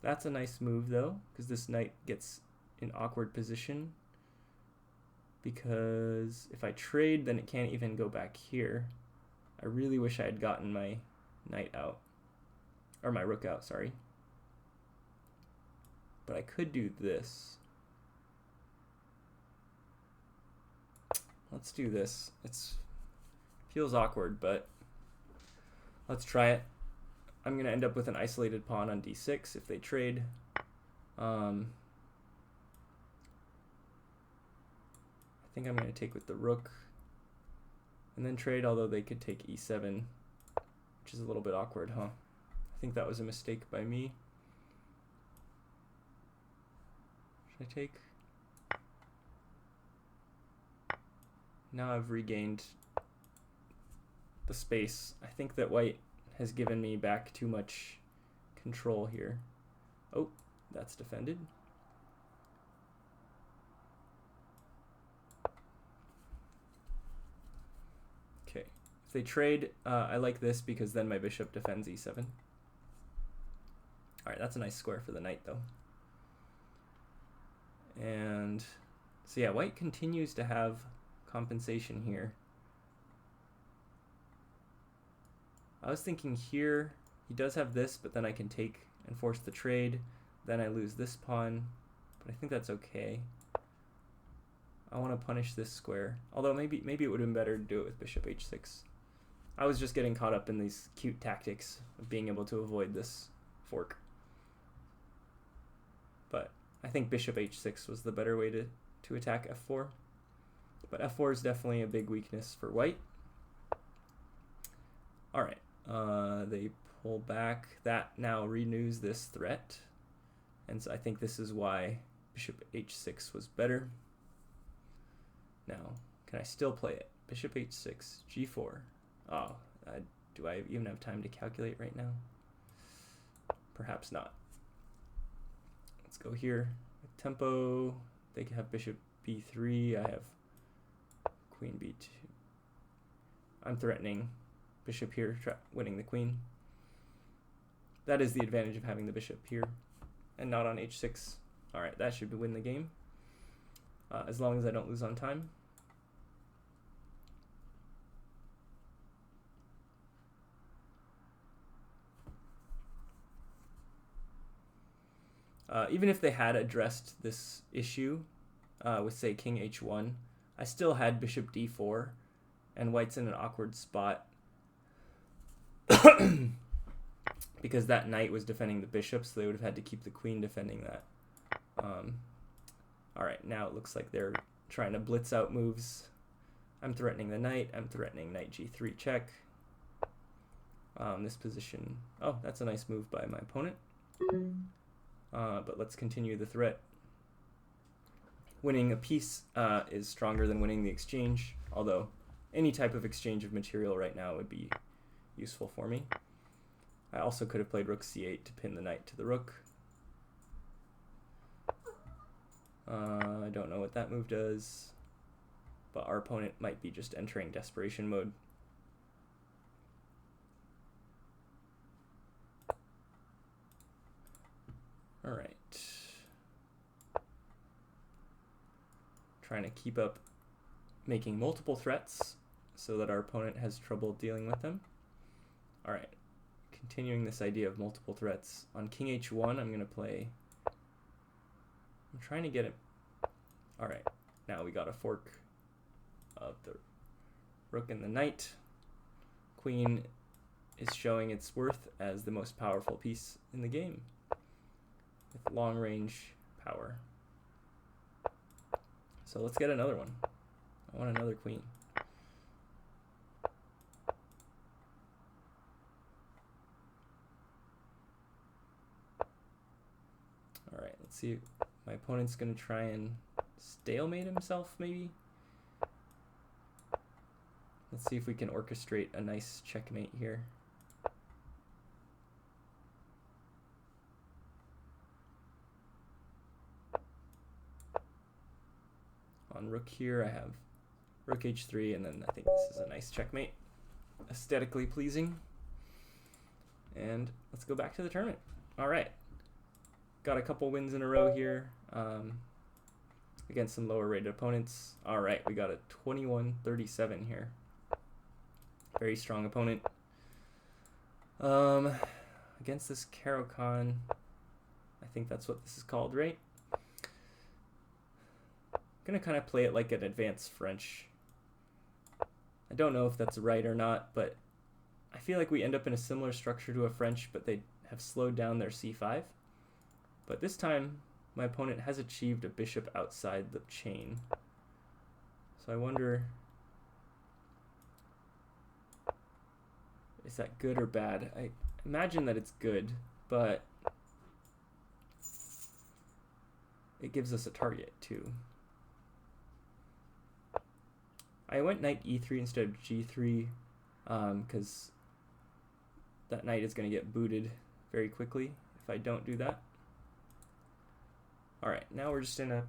Speaker 1: that's a nice move though, because this knight gets in awkward position, because if I trade, then it can't even go back here. I really wish I had gotten my knight out. Or my rook out, sorry. But I could do this. Let's do this. It feels awkward, but let's try it. I'm going to end up with an isolated pawn on d6 if they trade. I think I'm going to take with the rook and then trade, although they could take e7, which is a little bit awkward, huh? I think that was a mistake by me. Should I take? Now I've regained the space. I think that white has given me back too much control here. Oh, that's defended. Okay, if they trade, I like this because then my bishop defends e7. All right, that's a nice square for the knight though. And so yeah, white continues to have compensation here. I was thinking here, he does have this, but then I can take and force the trade. Then I lose this pawn, but I think that's okay. I want to punish this square. Although maybe it would have been better to do it with bishop h6. I was just getting caught up in these cute tactics of being able to avoid this fork. But I think bishop h6 was the better way to attack f4. But f4 is definitely a big weakness for white. All right, they pull back. That now renews this threat. And so I think this is why bishop h6 was better. Now, can I still play it? Bishop h6, g4. Oh, do I even have time to calculate right now? Perhaps not. Let's go here. With tempo, they can have bishop b3. I have queen b2. I'm threatening bishop here, winning the queen. That is the advantage of having the bishop here and not on h6. All right, that should win the game, as long as I don't lose on time. Even if they had addressed this issue with, say, king h1, I still had bishop d4, and white's in an awkward spot because that knight was defending the bishop, so they would have had to keep the queen defending that. All right, now it looks like they're trying to blitz out moves. I'm threatening the knight. I'm threatening knight g3 check. This position, oh, that's a nice move by my opponent. But let's continue the threat. Winning a piece is stronger than winning the exchange, although any type of exchange of material right now would be useful for me. I also could have played rook c8 to pin the knight to the rook. I don't know what that move does, but our opponent might be just entering desperation mode. All right. Trying to keep up making multiple threats so that our opponent has trouble dealing with them. All right. Continuing this idea of multiple threats. On king h1, I'm going to play... I'm trying to get it... All right. Now we got a fork of the rook and the knight. Queen is showing its worth as the most powerful piece in the game, with long range power. So let's get another one. I want another queen. All right, let's see. My opponent's gonna try and stalemate himself, maybe. Let's see if we can orchestrate a nice checkmate here. On rook here, I have rook h3, and then I think this is a nice checkmate. Aesthetically pleasing. And let's go back to the tournament. All right. Got a couple wins in a row here against some lower rated opponents. All right, we got a 21-37 here. Very strong opponent. Against this Caro-Kann, I think that's what this is called, right? I'm gonna kind of play it like an advanced French. I don't know if that's right or not, but I feel like we end up in a similar structure to a French, but they have slowed down their c5. But this time, my opponent has achieved a bishop outside the chain. So I wonder, is that good or bad? I imagine that it's good, but it gives us a target too. I went knight e3 instead of g3 because that knight is going to get booted very quickly if I don't do that. Alright, now we're just in a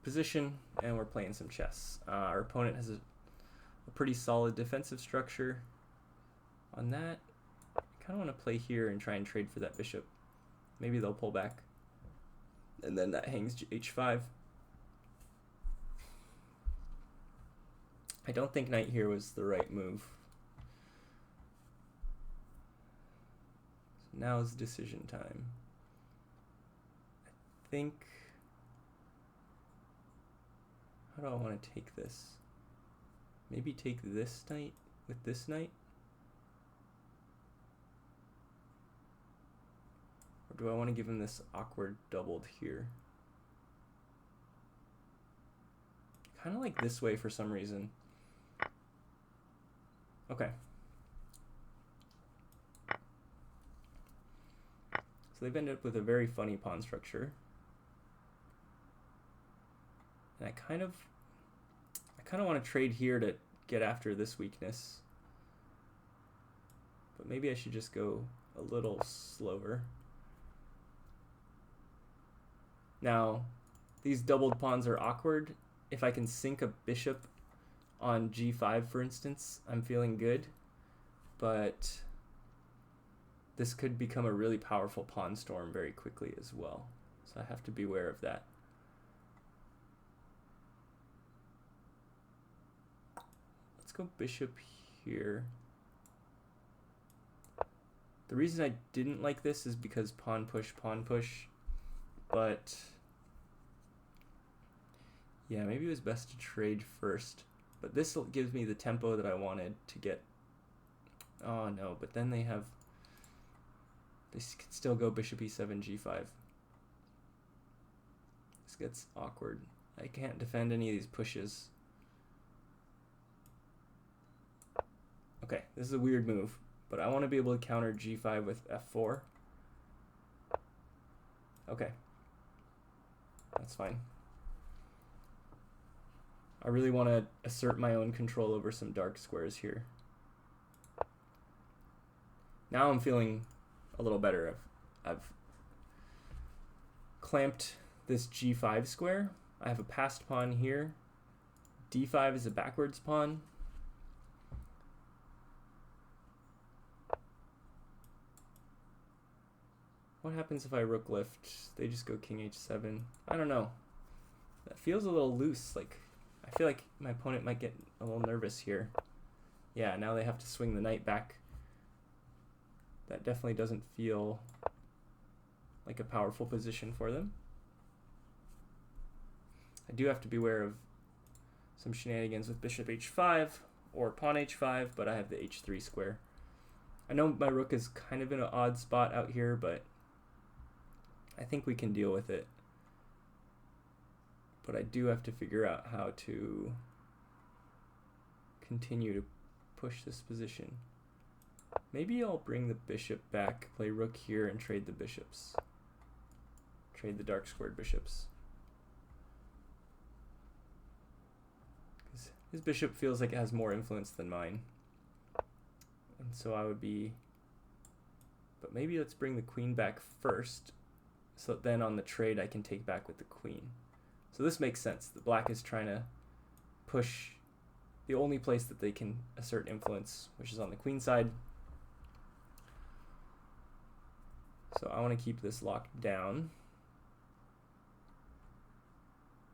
Speaker 1: position and we're playing some chess. Our opponent has a pretty solid defensive structure. On that, I kind of want to play here and try and trade for that bishop. Maybe they'll pull back. And then that hangs h5. I don't think knight here was the right move. So now is decision time. I think... How do I want to take this? Maybe take this knight with this knight? Or do I want to give him this awkward doubled here? Kind of like this way for some reason. Okay. So they've ended up with a very funny pawn structure. And I kind of want to trade here to get after this weakness. But maybe I should just go a little slower. Now, these doubled pawns are awkward. If I can sink a bishop on g5, for instance, I'm feeling good. But this could become a really powerful pawn storm very quickly as well. So I have to be aware of that. Let's go bishop here. The reason I didn't like this is because pawn push, but yeah, maybe it was best to trade first. But this gives me the tempo that I wanted to get. Oh no, but then they can still go bishop e7, g5. This gets awkward. I can't defend any of these pushes. Okay, this is a weird move, but I want to be able to counter g5 with f4. Okay, that's fine. I really want to assert my own control over some dark squares here. Now I'm feeling a little better. I've clamped this g5 square. I have a passed pawn here. d5 is a backwards pawn. What happens if I rook lift? They just go king h7. I don't know. That feels a little loose. Like, I feel like my opponent might get a little nervous here. Yeah, now they have to swing the knight back. That definitely doesn't feel like a powerful position for them. I do have to be aware of some shenanigans with bishop h5 or pawn h5, but I have the h3 square. I know my rook is kind of in an odd spot out here, but I think we can deal with it. But I do have to figure out how to continue to push this position. Maybe I'll bring the bishop back, play rook here, and trade the bishops. Trade the dark squared bishops. His bishop feels like it has more influence than mine. And so I would be... But maybe let's bring the queen back first, so that then on the trade I can take back with the queen. So this makes sense. The black is trying to push the only place that they can assert influence, which is on the queen side. So I want to keep this locked down.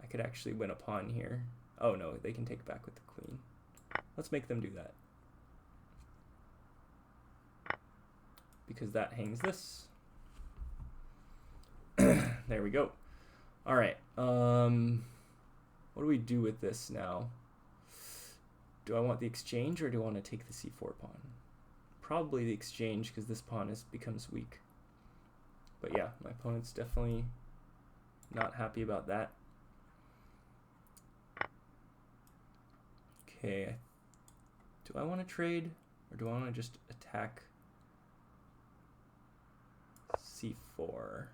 Speaker 1: I could actually win a pawn here. Oh no, they can take back with the queen. Let's make them do that. because that hangs this. There we go. All right. What do we do with this now? Do I want the exchange or do I want to take the c4 pawn? Probably the exchange because this pawn becomes weak. But yeah, my opponent's definitely not happy about that. Okay. Do I want to trade or do I want to just attack c4?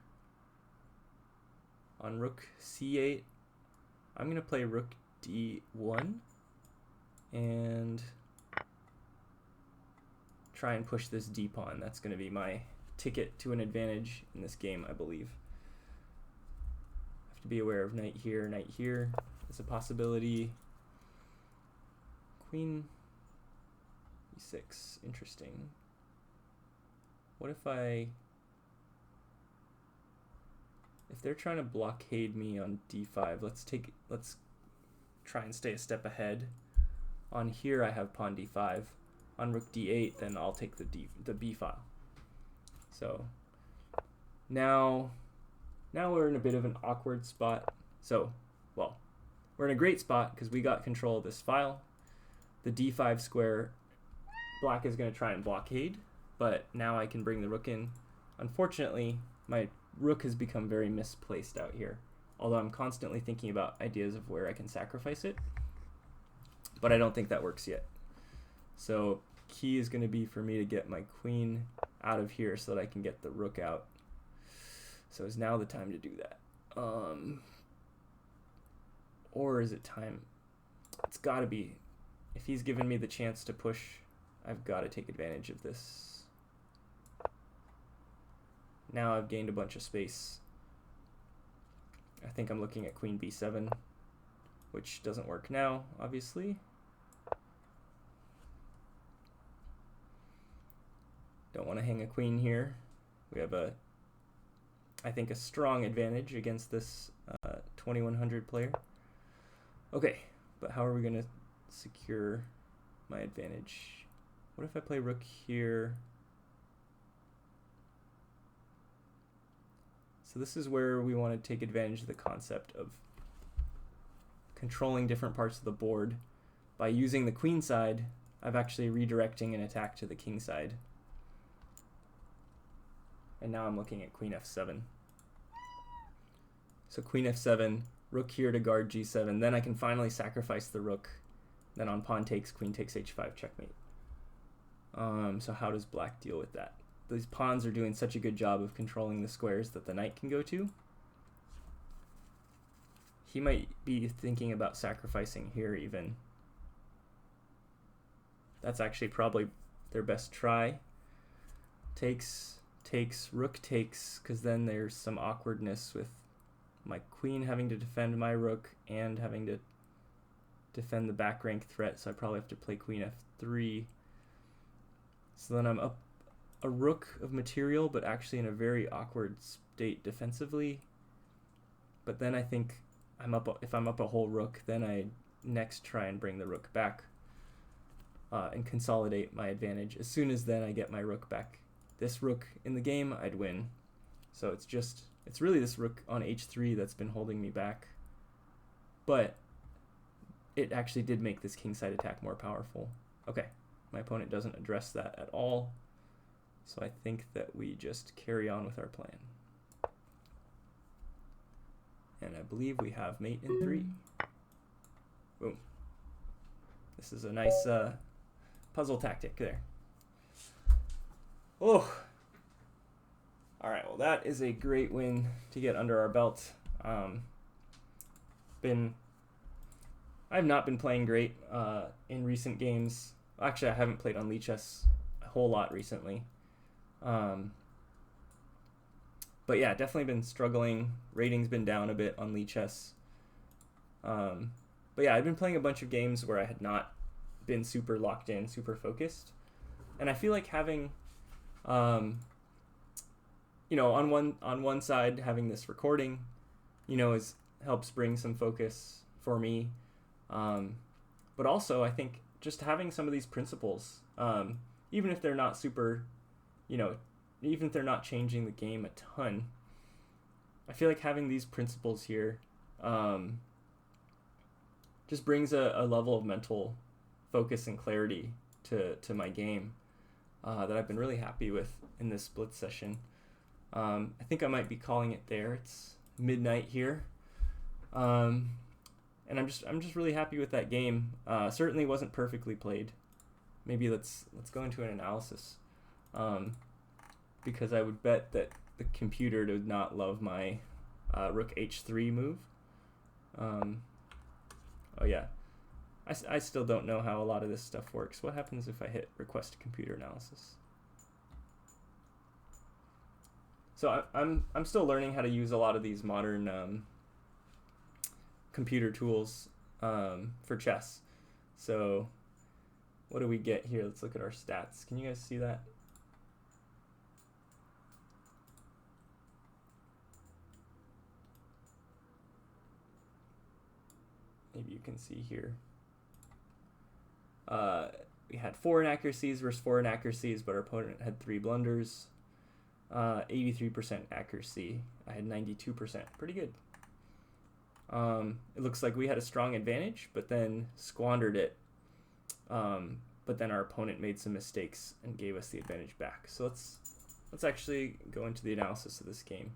Speaker 1: On rook c8, I'm going to play rook d1 and try and push this d pawn. That's going to be my ticket to an advantage in this game, I believe. Have to be aware of knight here is a possibility. Queen e6, interesting. What if they're trying to blockade me on d5, let's try and stay a step ahead. On here I have pawn d5. On rook d8, then I'll take the b file. So now we're in a bit of an awkward spot. So, well, we're in a great spot because we got control of this file. The d5 square, black is going to try and blockade, but now I can bring the rook in. Unfortunately, my rook has become very misplaced out here, although I'm constantly thinking about ideas of where I can sacrifice it, but I don't think that works yet. So key is going to be for me to get my queen out of here so that I can get the rook out. So is now the time to do that? Or is it time? It's got to be. If he's given me the chance to push, I've got to take advantage of this. Now I've gained a bunch of space. I think I'm looking at queen b7, which doesn't work now, obviously. Don't want to hang a queen here. We have I think, a strong advantage against this 2100 player. Okay, but how are we going to secure my advantage? What if I play rook here? So this is where we want to take advantage of the concept of controlling different parts of the board. By using the queen side, I'm actually redirecting an attack to the king side. And now I'm looking at queen f7. So queen f7, rook here to guard g7, then I can finally sacrifice the rook. Then on pawn takes, queen takes h5, checkmate. So how does black deal with that? These pawns are doing such a good job of controlling the squares that the knight can go to. He might be thinking about sacrificing here even. That's actually probably their best try. Takes, rook takes, because then there's some awkwardness with my queen having to defend my rook and having to defend the back rank threat, so I probably have to play queen f3. So then I'm up a rook of material, but actually in a very awkward state defensively. But then I think if I'm up a whole rook, then I next try and bring the rook back and consolidate my advantage. As soon as then I get my rook back, this rook in the game, I'd win. So it's really this rook on h3 that's been holding me back. But it actually did make this kingside attack more powerful. Okay, my opponent doesn't address that at all. So I think that we just carry on with our plan. And I believe we have mate in 3. Boom. This is a nice puzzle tactic there. Oh. All right, well that is a great win to get under our belt. I've not been playing great in recent games. Actually, I haven't played on Lichess a whole lot recently. But yeah, definitely been struggling. Rating's been down a bit on Lichess. But yeah, I've been playing a bunch of games where I had not been super locked in, super focused. And I feel like having, on one side, having this recording, helps bring some focus for me. But also, I think just having some of these principles, even if they're not super, even if they're not changing the game a ton, I feel like having these principles here just brings a level of mental focus and clarity to my game that I've been really happy with in this split session. I think I might be calling it there. It's midnight here. And I'm just really happy with that game. Certainly wasn't perfectly played. Maybe let's go into an analysis. Because I would bet that the computer did not love my rook h3 move. Oh yeah, I still don't know how a lot of this stuff works. What happens if I hit request computer analysis? So I'm still learning how to use a lot of these modern computer tools for chess. So what do we get here? Let's look at our stats. Can you guys see that? Maybe you can see here. We had 4 inaccuracies versus 4 inaccuracies, but our opponent had 3 blunders. 83% accuracy. I had 92%. Pretty good. It looks like we had a strong advantage, but then squandered it. But then our opponent made some mistakes and gave us the advantage back. So let's actually go into the analysis of this game.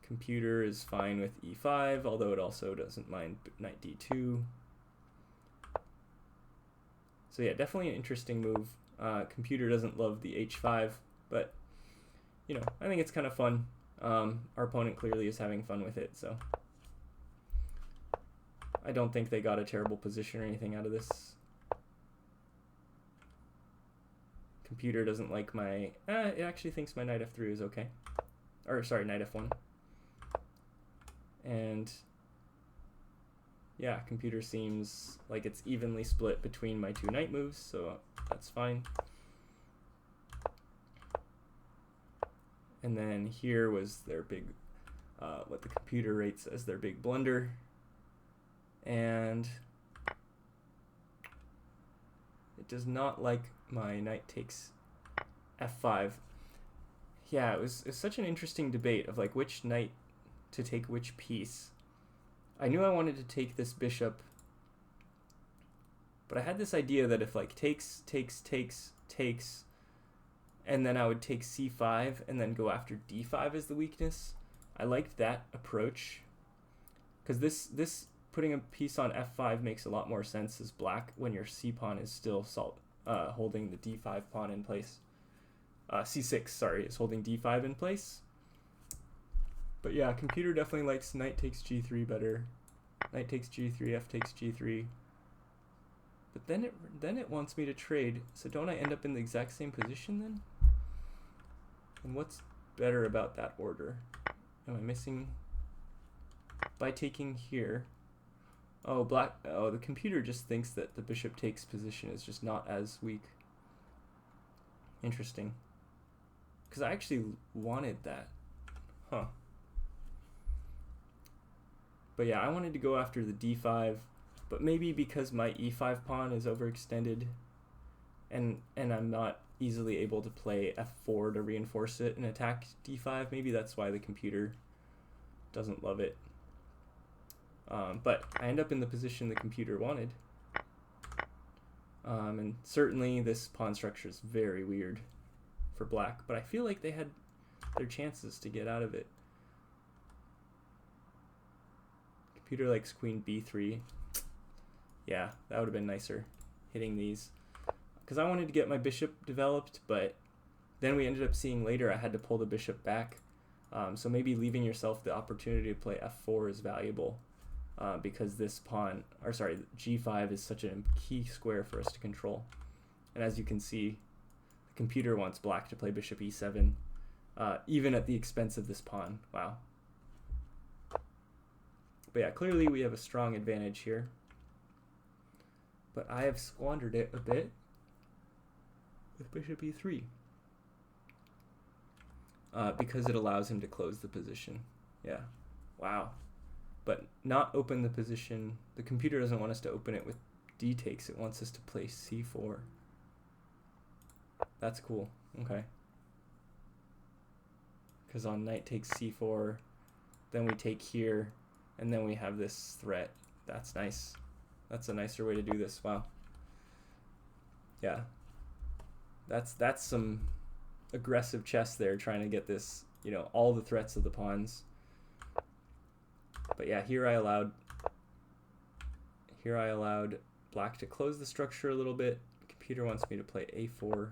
Speaker 1: Computer is fine with e5, although it also doesn't mind knight d2. So yeah, definitely an interesting move. Computer doesn't love the h5, but you know, I think it's kind of fun. Our opponent clearly is having fun with it, so I don't think they got a terrible position or anything out of this. Computer doesn't like my... it actually thinks my knight f3 is okay. Or sorry, knight f1. And yeah, computer seems like it's evenly split between my 2 knight moves, so that's fine. And then here was their big, what the computer rates as their big blunder. And it does not like my knight takes f5. Yeah, it was such an interesting debate of like which knight to take which piece. I knew I wanted to take this bishop, but I had this idea that if like takes, and then I would take c5 and then go after d5 as the weakness. I liked that approach because this putting a piece on f5 makes a lot more sense as black when your c pawn is still holding the d5 pawn in place. c6, sorry, is holding d5 in place. But yeah, computer definitely likes knight takes g3 better. Knight takes g3, f takes g3. But then it wants me to trade. So don't I end up in the exact same position then? And what's better about that order? Am I missing by taking here? Oh, the computer just thinks that the bishop takes position is just not as weak. Interesting. Because I actually wanted that. Huh. But yeah, I wanted to go after the d5, but maybe because my e5 pawn is overextended and I'm not easily able to play f4 to reinforce it and attack d5, maybe that's why the computer doesn't love it. But I end up in the position the computer wanted. And certainly this pawn structure is very weird for black, but I feel like they had their chances to get out of it. Computer likes queen b3. Yeah, that would have been nicer, hitting these. Because I wanted to get my bishop developed, but then we ended up seeing later I had to pull the bishop back. So maybe leaving yourself the opportunity to play f4 is valuable. Because this pawn, or sorry, g5 is such a key square for us to control. And as you can see, the computer wants black to play bishop e7, even at the expense of this pawn. Wow. But yeah, clearly we have a strong advantage here. But I have squandered it a bit with bishop e3. Because it allows him to close the position. Yeah. Wow. But not open the position. The computer doesn't want us to open it with d takes, it wants us to play c4. That's cool. Okay. Because on knight takes c4, then we take here, and then we have this threat. That's nice. That's a nicer way to do this. Wow. Yeah. That's some aggressive chess there, trying to get this, you know, all the threats of the pawns. But yeah, here I allowed black to close the structure a little bit. Computer wants me to play a4.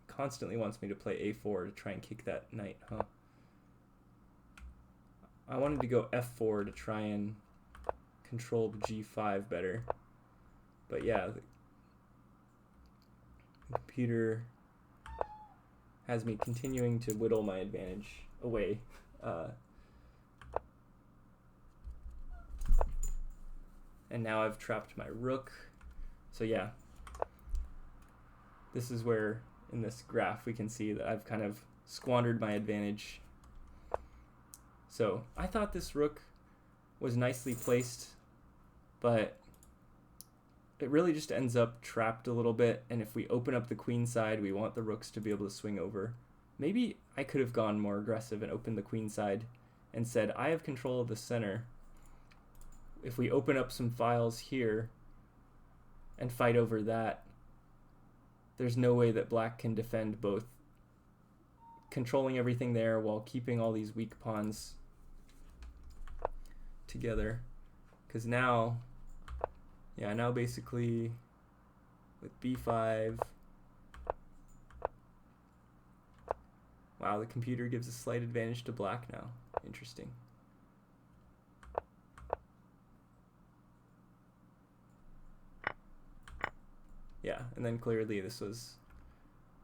Speaker 1: Constantly wants me to play a4 to try and kick that knight, huh? I wanted to go f4 to try and control g5 better. But yeah, the computer has me continuing to whittle my advantage away. And now I've trapped my rook. So yeah, this is where in this graph we can see that I've kind of squandered my advantage. So I thought this rook was nicely placed, but it really just ends up trapped a little bit, and if we open up the queen side, we want the rooks to be able to swing over. Maybe I could have gone more aggressive and opened the queen side and said, I have control of the center. If we open up some files here and fight over that, there's no way that black can defend both controlling everything there while keeping all these weak pawns together. Because now, yeah, now basically with b5, wow, the computer gives a slight advantage to black now. Interesting. Yeah, and then clearly this was,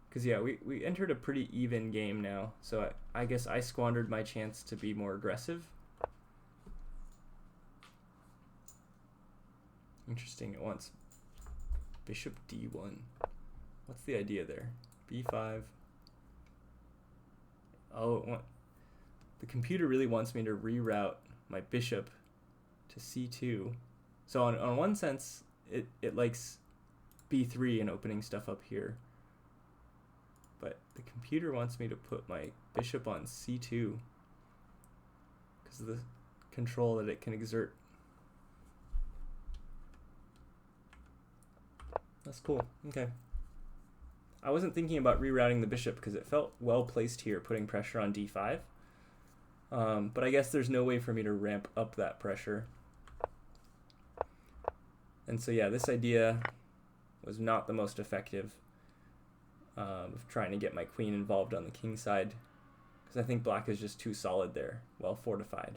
Speaker 1: because yeah, we entered a pretty even game now, so I guess I squandered my chance to be more aggressive. Interesting, it wants bishop d1. What's the idea there? b5. Oh, the computer really wants me to reroute my bishop to c2. So on one sense, it likes b3 and opening stuff up here. But the computer wants me to put my bishop on c2 because of the control that it can exert. That's cool. Okay. I wasn't thinking about rerouting the bishop because it felt well placed here, putting pressure on d5. But I guess there's no way for me to ramp up that pressure. And so yeah, this idea was not the most effective of trying to get my queen involved on the king side, because I think black is just too solid there, well fortified.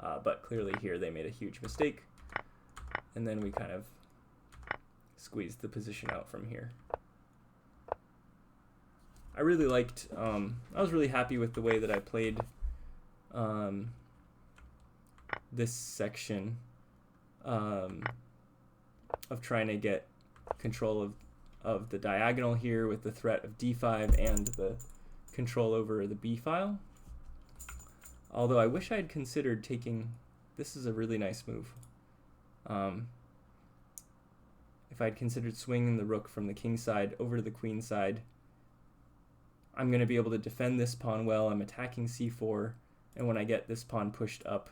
Speaker 1: But clearly here they made a huge mistake, and then we kind of squeezed the position out from here. I really liked, I was really happy with the way that I played this section of trying to get control of the diagonal here with the threat of d5 and the control over the b file. Although I wish I had considered taking, this is a really nice move. If I'd considered swinging the rook from the king side over to the queen side, I'm going to be able to defend this pawn well. I'm attacking c4, and when I get this pawn pushed up,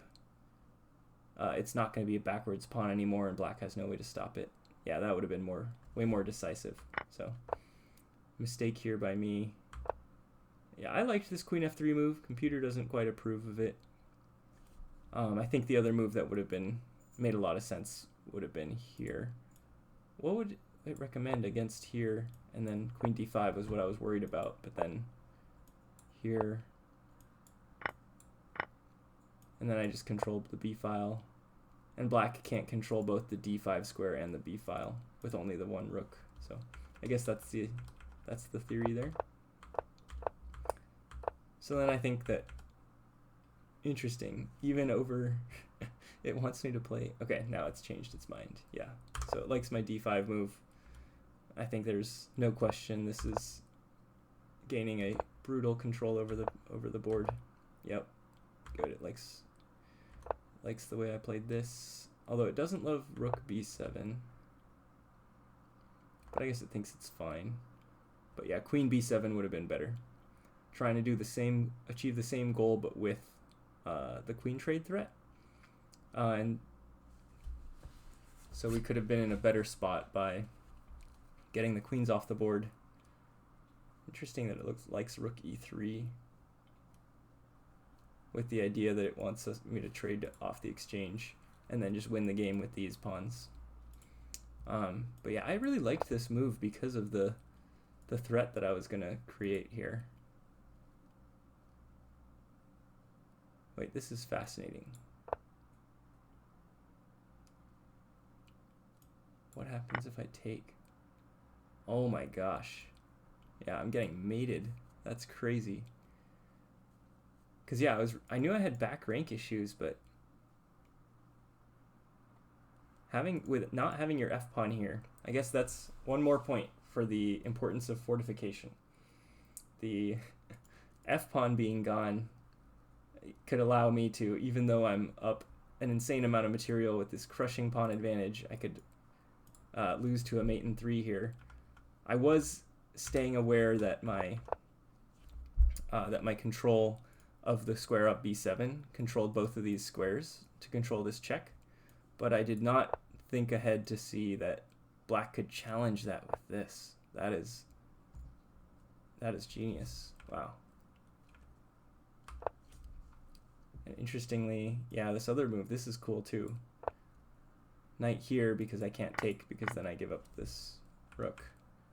Speaker 1: it's not going to be a backwards pawn anymore, and black has no way to stop it. Yeah, that would have been way more decisive. So, mistake here by me. Yeah, I liked this queen f3 move. Computer doesn't quite approve of it. I think the other move that would have made a lot of sense would have been here. What would it recommend against here? And then queen d5 was what I was worried about. But then here, and then I just controlled the b file. And black can't control both the d5 square and the b file with only the one rook. So I guess that's the theory there. So then I think that, interesting, even over, it wants me to play, okay, now it's changed its mind, yeah. So it likes my d5 move. I think there's no question this is gaining a brutal control over the board. Yep, good, it likes the way I played this. Although it doesn't love rook b7. but I guess it thinks it's fine. But yeah, queen b7 would have been better. Trying to do the same, achieve the same goal, but with the queen trade threat. And so we could have been in a better spot by getting the queens off the board. Interesting that it likes rook e3 with the idea that it wants me to trade off the exchange and then just win the game with these pawns. But yeah, I really liked this move because of the threat that I was going to create here. Wait, this is fascinating. What happens if I take? Oh my gosh. Yeah, I'm getting mated. That's crazy. Cause yeah, I knew I had back rank issues, but not having your f pawn here, I guess that's one more point for the importance of fortification. The f pawn being gone could allow me to, even though I'm up an insane amount of material with this crushing pawn advantage, I could lose to a mate in 3 here. I was staying aware that my control of the square up b7 controlled both of these squares to control this check, but I did not think ahead to see that black could challenge that with this. That is genius. Wow. And interestingly, yeah, this other move, this is cool too. Knight here because I can't take, because then I give up this rook.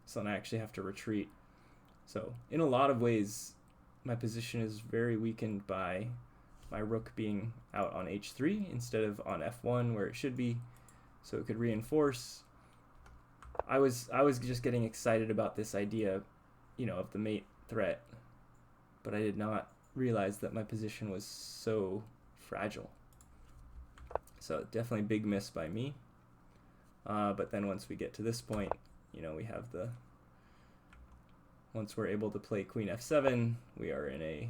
Speaker 1: So then I actually have to retreat. So in a lot of ways, my position is very weakened by my rook being out on h3 instead of on f1 where it should be, so it could reinforce. I was just getting excited about this idea, you know, of the mate threat, but I did not realize that my position was so fragile. So definitely big miss by me. But then once we get to this point, you know, we have once we're able to play queen f7, we are in a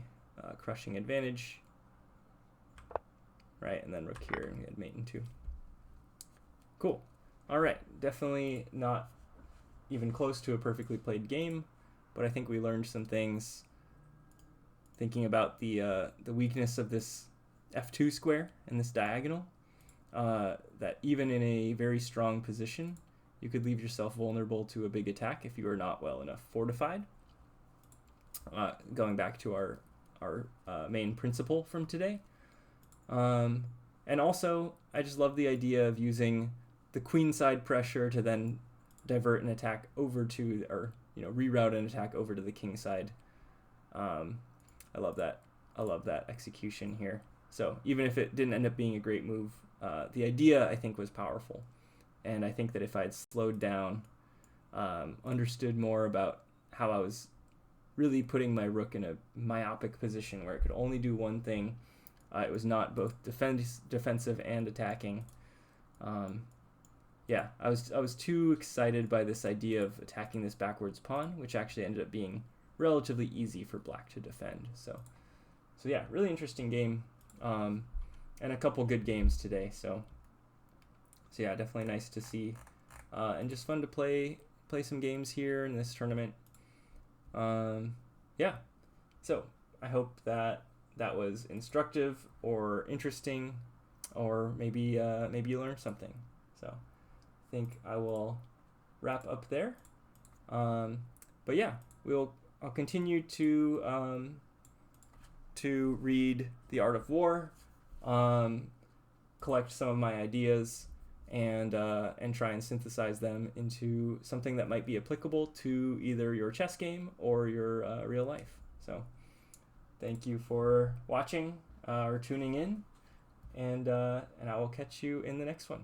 Speaker 1: crushing advantage, right? And then rook here, and we had mate in 2. Cool. All right, definitely not even close to a perfectly played game, but I think we learned some things thinking about the weakness of this f2 square and this diagonal, that even in a very strong position, you could leave yourself vulnerable to a big attack if you are not well enough fortified. Going back to our main principle from today. And also, I just love the idea of using the queen side pressure to then divert an attack over to, or reroute an attack over to the king side. I love that. I love that execution here. So even if it didn't end up being a great move, the idea I think was powerful. And I think that if I had slowed down, understood more about how I was really putting my rook in a myopic position where it could only do one thing, it was not both defensive and attacking. Yeah, I was too excited by this idea of attacking this backwards pawn, which actually ended up being relatively easy for black to defend. So yeah, really interesting game, and a couple good games today. So yeah, definitely nice to see, and just fun to play some games here in this tournament. Yeah, so I hope that was instructive or interesting, or maybe you learned something. So I think I will wrap up there. But yeah, I'll continue to read The Art of War, collect some of my ideas, and try and synthesize them into something that might be applicable to either your chess game or your real life. So thank you for watching or tuning in, and I will catch you in the next one.